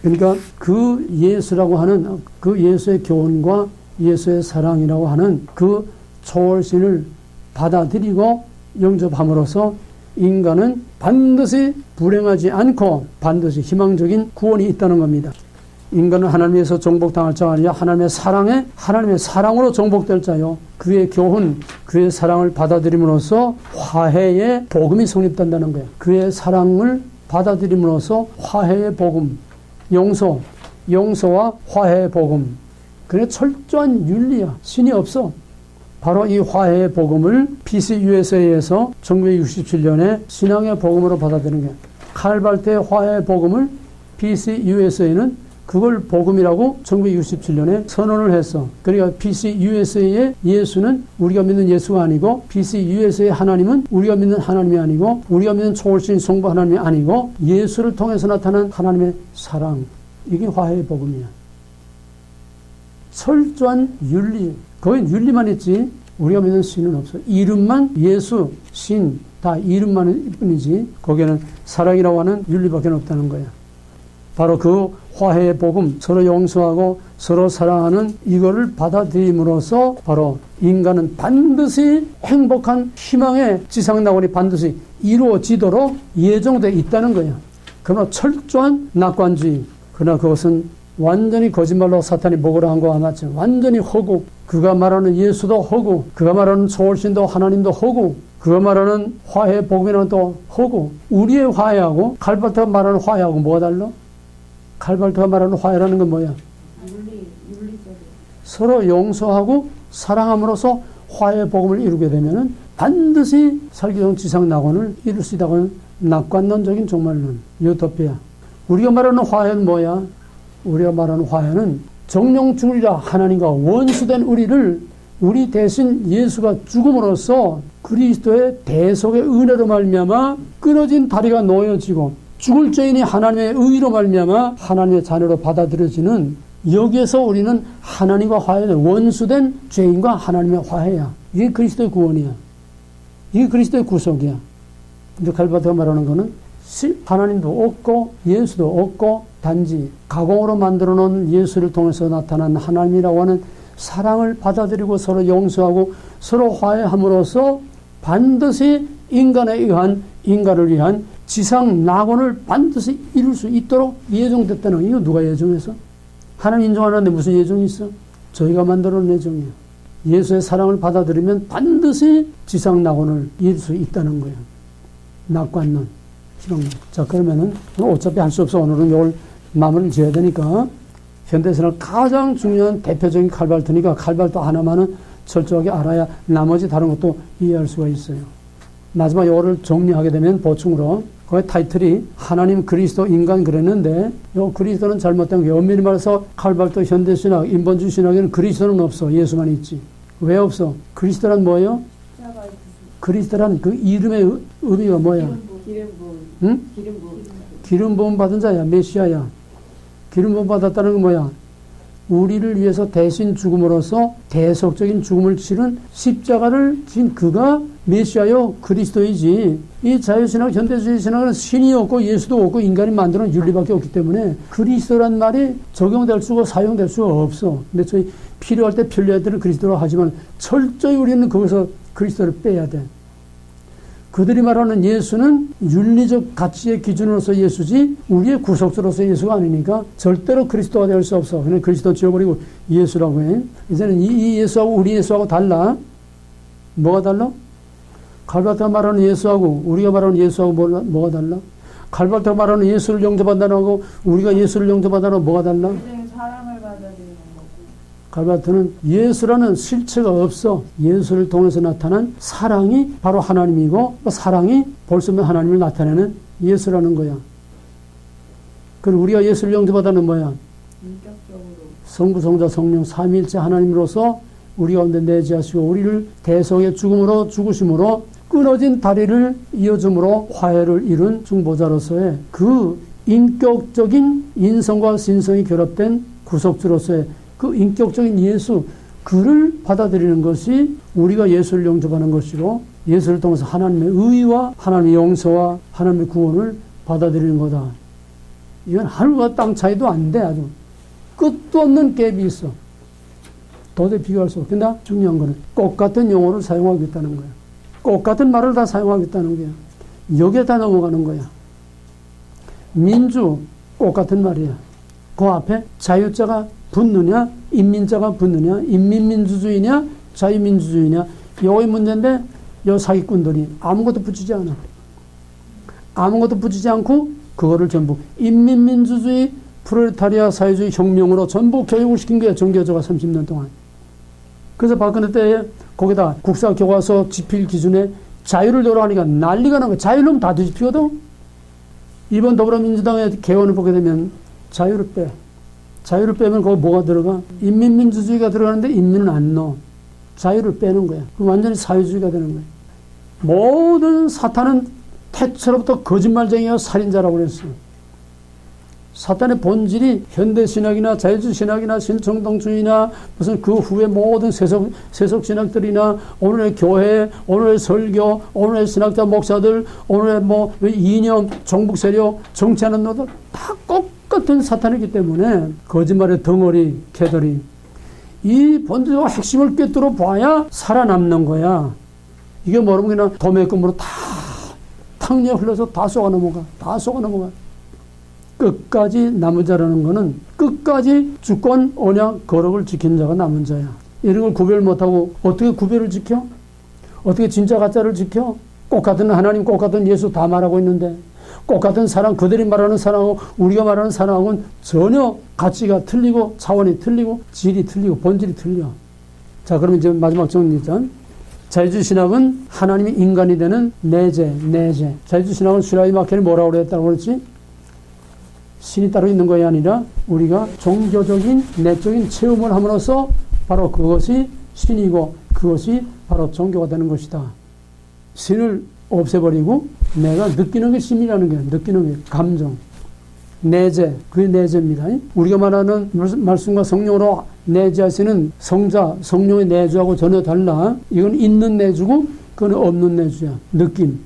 그러니까 그 예수라고 하는 그 예수의 교훈과 예수의 사랑이라고 하는 그 초월신을 받아들이고 영접함으로써 인간은 반드시 불행하지 않고 반드시 희망적인 구원이 있다는 겁니다. 인간은 하나님에서 정복당할 자가 아니라 하나님의 사랑에, 하나님의 사랑으로 정복될 자요. 그의 교훈, 그의 사랑을 받아들임으로써 화해의 복음이 성립된다는 거예요. 그의 사랑을 받아들임으로써 화해의 복음, 용서와 화해의 복음. 그래 철저한 윤리야. 신이 없어. 바로 이 화해의 복음을 PCUSA에서 1967년에 신앙의 복음으로 받아들이는 거예요. 칼발트의 화해의 복음을 PCUSA는 그걸 복음이라고 1967년에 선언을 했어. 그러니까 PCUSA의 예수는 우리가 믿는 예수가 아니고, PCUSA의 하나님은 우리가 믿는 하나님이 아니고, 우리가 믿는 초월신 성부 하나님이 아니고, 예수를 통해서 나타난 하나님의 사랑. 이게 화해의 복음이야. 철저한 윤리. 거의 윤리만 있지 우리가 믿는 신은 없어. 이름만 예수, 신, 다 이름만 뿐이지 거기에는 사랑이라고 하는 윤리밖에 없다는 거야. 바로 그 화해의 복음, 서로 용서하고 서로 사랑하는 이거를 받아들임으로써 바로 인간은 반드시 행복한 희망의 지상낙원이 반드시 이루어지도록 예정되어 있다는 거야. 그러나 철저한 낙관주의, 그러나 그것은 완전히 거짓말로 사탄이 먹으라 한 거와 마찬가지. 완전히 허구. 그가 말하는 예수도 허구. 그가 말하는 초월신도 하나님도 허구. 그가 말하는 화해 복음이라는 또 허구. 우리의 화해하고 칼발트가 말하는 화해하고 뭐가 달라? 칼발트가 말하는 화해라는 건 뭐야? 윤리적인. 서로 용서하고 사랑함으로써 화해 복음을 이루게 되면은 반드시 살기종 지상 낙원을 이룰 수 있다고 하는 낙관론적인 종말론, 유토피아. 우리가 말하는 화해는 뭐야? 우리가 말하는 화해는 정령주의라 하나님과 원수된 우리를 우리 대신 예수가 죽음으로써 그리스도의 대속의 은혜로 말미암아 끊어진 다리가 놓여지고 죽을 죄인이 하나님의 의로 말미암아 하나님의 자녀로 받아들여지는, 여기에서 우리는 하나님과 화해는 원수된 죄인과 하나님의 화해야. 이게 그리스도의 구원이야. 이게 그리스도의 구속이야. 근데 칼바트가 말하는 거는 하나님도 없고 예수도 없고 단지 가공으로 만들어 놓은 예수를 통해서 나타난 하나님이라고 하는 사랑을 받아들이고 서로 용서하고 서로 화해함으로써 반드시 인간을 위한 지상 낙원을 반드시 이룰 수 있도록 예정됐다는 거예요. 이거 누가 예정해서? 하나님 인정하는데 무슨 예정이 있어? 저희가 만들어 놓은 예정이에요. 예수의 사랑을 받아들이면 반드시 지상 낙원을 이룰 수 있다는 거예요. 낙관론. 자, 그러면은 어차피 할 수 없어. 오늘은 이걸 마무리를 지어야 되니까 현대에서는 가장 중요한 대표적인 칼발트니까 칼발트 하나만은 철저하게 알아야 나머지 다른 것도 이해할 수가 있어요. 마지막 이거를 정리하게 되면 보충으로 거기 타이틀이 하나님 그리스도 인간 그랬는데 요 그리스도는 잘못된 게 엄밀히 말해서 칼발트 현대신학 인본주의 신학에는 그리스도는 없어. 예수만 있지. 왜 없어? 그리스도란 뭐예요? 그리스도란 그 이름의 의미가 뭐야? 기름 부음. 응? 기름 부음. 기름 부음 받은 자야. 메시아야. 기름 부음 받았다는 건 뭐야? 우리를 위해서 대신 죽음으로써 대속적인 죽음을 치른 십자가를 진 그가 메시아요 그리스도이지. 이 자유신학 현대주의 신학은 신이 없고 예수도 없고 인간이 만드는 윤리밖에 없기 때문에 그리스도란 말이 적용될 수가 사용될 수가 없어. 근데 저희 필요할 때 편리할 때는 그리스도로 하지만 철저히 우리는 거기서 그리스도를 빼야 돼. 그들이 말하는 예수는 윤리적 가치의 기준으로서 예수지 우리의 구속주로서 예수가 아니니까 절대로 그리스도가 될 수 없어. 그냥 그리스도 지워버리고 예수라고 해. 이제는 이 예수하고 우리 예수하고 달라. 뭐가 달라? 갈바트가 말하는 예수하고 우리가 말하는 예수하고 뭐가 달라? 갈바트가 말하는 예수를 영접한다는 거고 우리가 예수를 영접한다는 거 뭐가 달라? 인생의 사랑을 받아들이는 거고. 갈바트는 예수라는 실체가 없어. 예수를 통해서 나타난 사랑이 바로 하나님이고 사랑이 볼 수 없는 하나님을 나타내는 예수라는 거야. 그리고 우리가 예수를 영접하다는 뭐야? 인격적으로. 성부, 성자, 성령 삼위일체 하나님으로서 우리 가운데 내재하시고 우리를 대속의 죽음으로 죽으심으로 끊어진 다리를 이어줌으로 화해를 이룬 중보자로서의 그 인격적인 인성과 신성이 결합된 구속주로서의 그 인격적인 예수, 그를 받아들이는 것이 우리가 예수를 영접하는 것이고 예수를 통해서 하나님의 의와 하나님의 용서와 하나님의 구원을 받아들이는 거다. 이건 하늘과 땅 차이도 안 돼. 아주 끝도 없는 갭이 있어. 도저히 비교할 수 없어. 근데 중요한 거는 똑같은 용어를 사용하겠다는 거야. 똑같은 말을 다 사용하겠다는 거야. 여기에 다 넘어가는 거야. 민주 똑같은 말이야. 그 앞에 자유자가 붙느냐 인민자가 붙느냐 인민민주주의냐 자유민주주의냐 이거의 문제인데 이 사기꾼들이 아무것도 붙이지 않아. 아무것도 붙이지 않고 그거를 전부 인민민주주의 프롤레타리아 사회주의 혁명으로 전부 교육을 시킨 거야. 정교조가 30년 동안. 그래서 박근혜 때에 거기다 국사교과서 집필 기준에 자유를 넣으라니까 난리가 난 거야. 자유는 다 뒤집히거든. 이번 더불어민주당의 개헌을 보게 되면 자유를 빼. 자유를 빼면 거기 뭐가 들어가? 인민민주주의가 들어가는데 인민은 안 넣어. 자유를 빼는 거야. 그럼 완전히 사회주의가 되는 거야. 모든 사탄은 태초로부터 거짓말쟁이와 살인자라고 그랬어. 사탄의 본질이 현대신학이나 자유주의신학이나 신청동주의나 무슨 그 후에 모든 세속신학들이나 오늘의 교회, 오늘의 설교, 오늘의 신학자 목사들, 오늘의 이념, 종북세력, 정치하는 놈들 다 똑같은 사탄이기 때문에 거짓말의 덩어리, 개들이 이 본질과 핵심을 꿰뚫어 봐야 살아남는 거야. 이게 모르면 그냥 도매금으로 다 탕리에 흘러서 다 쏘아 넘어가. 다 쏘아 넘어가. 끝까지 남은 자라는 것은 끝까지 주권, 언약, 거룩을 지킨 자가 남은 자야. 이런 걸 구별 못하고 어떻게 구별을 지켜? 어떻게 진짜 가짜를 지켜? 똑같은 하나님, 똑같은 예수 다 말하고 있는데 똑같은 사랑, 그들이 말하는 사랑하고 우리가 말하는 사랑하고는 전혀 가치가 틀리고 차원이 틀리고 질이 틀리고 본질이 틀려. 자, 그러면 이제 마지막 정리전. 자유주의 신학은 하나님이 인간이 되는 내재. 자유주의 신학은 슈라이 마켈이 뭐라고 그랬다고 그랬지? 신이 따로 있는 것이 아니라 우리가 종교적인 내적인 체험을 함으로써 바로 그것이 신이고 그것이 바로 종교가 되는 것이다. 신을 없애버리고 내가 느끼는 게 신이라는 거예요. 느끼는 게 감정. 내재, 그게 내재입니다. 우리가 말하는 말씀과 성령으로 내재하시는 성자, 성령의 내주하고 전혀 달라. 이건 있는 내주고 그건 없는 내주야. 느낌.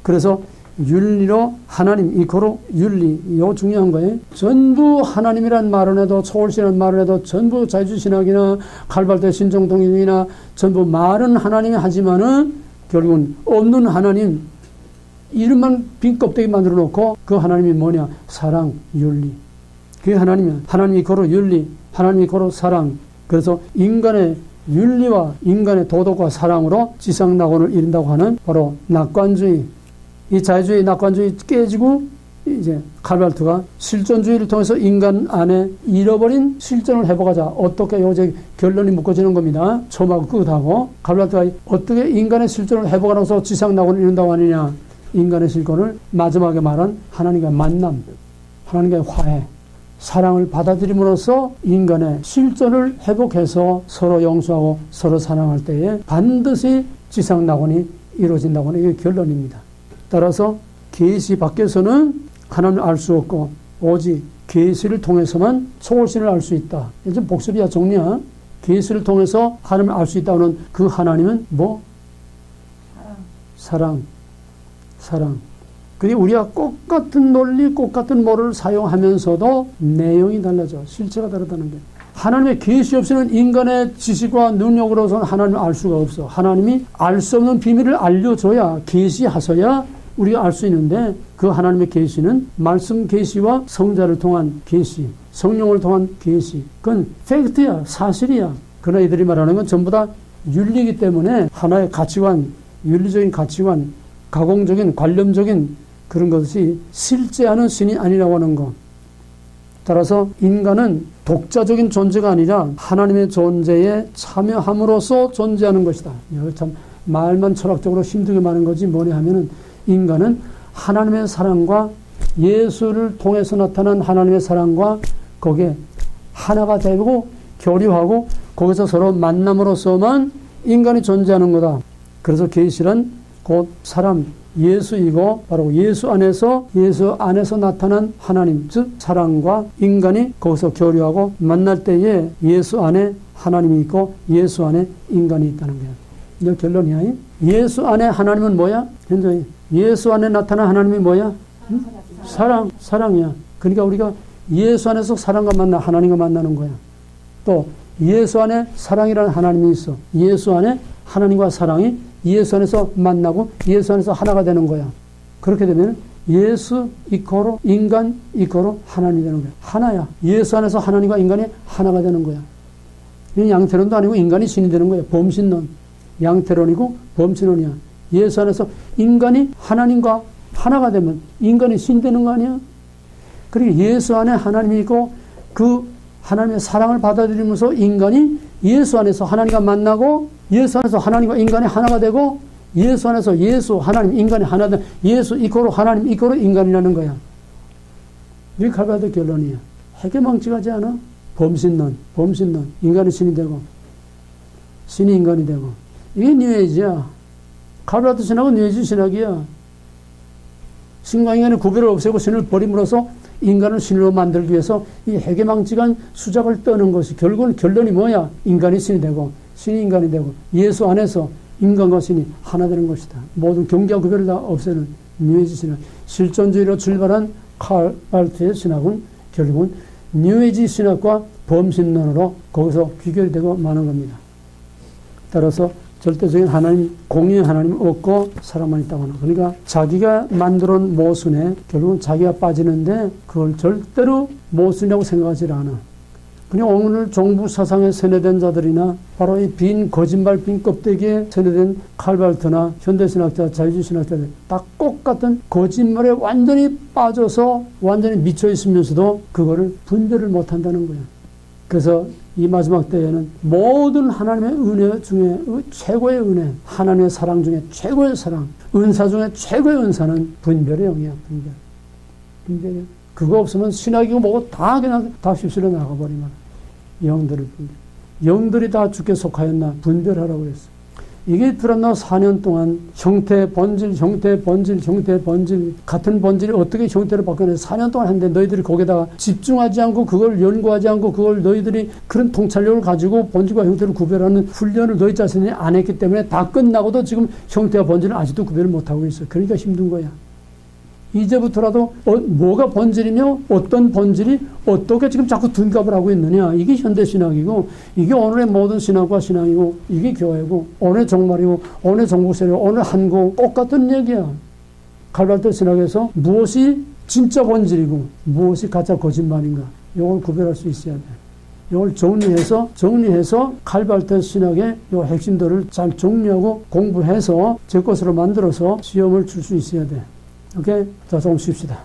그래서 윤리로 하나님, 이코로 윤리, 이거 중요한 거예요. 전부 하나님이란 말은 해도 초월신이란 말을 해도 전부 자유주의 신학이나 칼발트 신정동인이나 전부 말은 하나님이 하지만은 결국은 없는 하나님 이름만 빈 껍데기 만들어 놓고 그 하나님이 뭐냐? 사랑, 윤리. 그게 하나님이야. 하나님 이코로 윤리, 하나님 이코로 사랑. 그래서 인간의 윤리와 인간의 도덕과 사랑으로 지상낙원을 이룬다고 하는 바로 낙관주의. 이 자유주의, 낙관주의 깨지고 이제 칼발트가 실존주의를 통해서 인간 안에 잃어버린 실존을 회복하자. 어떻게 요새 결론이 묶어지는 겁니다. 처음하고 끝하고 칼발트가 어떻게 인간의 실존을 회복하면서 지상낙원을 이룬다고 하느냐. 인간의 실존을 마지막에 말한 하나님과의 만남, 하나님과의 화해, 사랑을 받아들임으로써 인간의 실존을 회복해서 서로 용서하고 서로 사랑할 때에 반드시 지상낙원이 이루어진다고 하는 이게 결론입니다. 따라서 계시 밖에서는 하나님을 알 수 없고 오직 계시를 통해서만 초월신을 알 수 있다. 이제 복습이야, 정리야. 계시를 통해서 하나님을 알 수 있다는 그 하나님은 뭐? 사랑. 그게 우리가 똑같은 논리, 똑같은 모를 사용하면서도 내용이 달라져. 실체가 다르다는 게. 하나님의 계시 없이는 인간의 지식과 능력으로서는 하나님을 알 수가 없어. 하나님이 알 수 없는 비밀을 알려줘야, 계시하셔야 우리가 알 수 있는데, 그 하나님의 계시는 말씀 계시와 성자를 통한 계시, 성령을 통한 계시. 그건 팩트야, 사실이야. 그러나 이들이 말하는 건 전부 다 윤리이기 때문에 하나의 가치관, 윤리적인 가치관, 가공적인, 관념적인 그런 것이 실제하는 신이 아니라고 하는 것. 따라서 인간은 독자적인 존재가 아니라 하나님의 존재에 참여함으로써 존재하는 것이다. 참 말만 철학적으로 힘들게 많은 거지 뭐냐 하면은 인간은 하나님의 사랑과 예수를 통해서 나타난 하나님의 사랑과 거기에 하나가 되고 교류하고 거기서 서로 만남으로써만 인간이 존재하는 거다. 그래서 계시란 곧 사람, 예수이고 바로 예수 안에서 나타난 하나님, 즉 사랑과 인간이 거기서 교류하고 만날 때에 예수 안에 하나님이 있고 예수 안에 인간이 있다는 거야. 이게 결론이야. 예수 안에 하나님은 뭐야? 현재 예수 안에 나타난 하나님이 뭐야? 사랑이야. 그러니까 우리가 예수 안에서 사랑과 하나님과 만나는 거야. 또 예수 안에 사랑이라는 하나님이 있어. 예수 안에 하나님과 사랑이 예수 안에서 만나고 예수 안에서 하나가 되는 거야. 그렇게 되면 예수 이코로 인간 이코로 하나님이 되는 거야. 하나야. 예수 안에서 하나님과 인간이 하나가 되는 거야. 양태론도 아니고 인간이 신이 되는 거야. 범신론. 양태론이고 범신론이야. 예수 안에서 인간이 하나님과 하나가 되면 인간이 신 되는 거 아니야? 그리고 예수 안에 하나님이 있고 그 하나님의 사랑을 받아들이면서 인간이 예수 안에서 하나님과 만나고 예수 안에서 하나님과 인간이 하나가 되고 예수 안에서 예수, 하나님, 인간이 하나 된 예수 이코로 하나님 이코로 인간이라는 거야. 이게 칼바도 결론이야. 해괴망측하지 않아? 범신론. 인간이 신이 되고 신이 인간이 되고 이게 뉴에이지야. 칼바도 신학은 뉴에이지 신학이야. 신과 인간의 구별을 없애고 신을 버림으로써 인간을 신으로 만들기 위해서 이 해괴망측한 수작을 떠는 것이 결국은 결론이 뭐야? 인간이 신이 되고 신이 인간이 되고 예수 안에서 인간과 신이 하나 되는 것이다. 모든 경계와 구별을 다 없애는 뉴에이지 신학. 실존주의로 출발한 칼 발트의 신학은 결국은 뉴에이지 신학과 범신론으로 거기서 귀결이 되고 마는 겁니다. 따라서 절대적인 하나님, 공의의 하나님은 없고 사람만 있다고 하는. 그러니까 자기가 만들어 놓은 모순에 결국은 자기가 빠지는데 그걸 절대로 모순이라고 생각하지 않아. 그냥 오늘 정부 사상에 세뇌된 자들이나 바로 이 빈 거짓말 빈 껍데기에 세뇌된 칼발트나 현대신학자, 자유주의신학자들 다 똑같은 거짓말에 완전히 빠져서 완전히 미쳐 있으면서도 그거를 분별을 못한다는 거야. 그래서 이 마지막 때에는 모든 하나님의 은혜 중에 최고의 은혜, 하나님의 사랑 중에 최고의 사랑, 은사 중에 최고의 은사는 분별의 영이야. 분별이야. 그거 없으면 신학이고 뭐고 다 그냥 다 휩쓸려 나가버리면 영들을 분별. 영들이 다 주께 속하였나 분별하라고 그랬어. 이게 드라마 4년 동안 형태, 번질 같은 번질이 어떻게 형태를 바뀌었는지 4년 동안 했는데 너희들이 거기다가 집중하지 않고 그걸 연구하지 않고 그걸 너희들이 그런 통찰력을 가지고 번질과 형태를 구별하는 훈련을 너희 자신이 안 했기 때문에 다 끝나고도 지금 형태와 번질을 아직도 구별을 못하고 있어. 그러니까 힘든 거야. 이제부터라도 뭐가 번질이며 어떤 번질이 어떻게 지금 자꾸 둔갑을 하고 있느냐. 이게 현대신학이고 이게 오늘의 모든 신학과 신앙이고 이게 교회고 오늘 종말이고 오늘 종국세력 오늘 한국 똑같은 얘기야. 칼발트 신학에서 무엇이 진짜 번질이고 무엇이 가짜 거짓말인가. 이걸 구별할 수 있어야 돼. 이걸 정리해서 칼발트 신학의 이 핵심들을 잘 정리하고 공부해서 제 것으로 만들어서 시험을 줄 수 있어야 돼. 오케이? 자, 조금 쉽시다.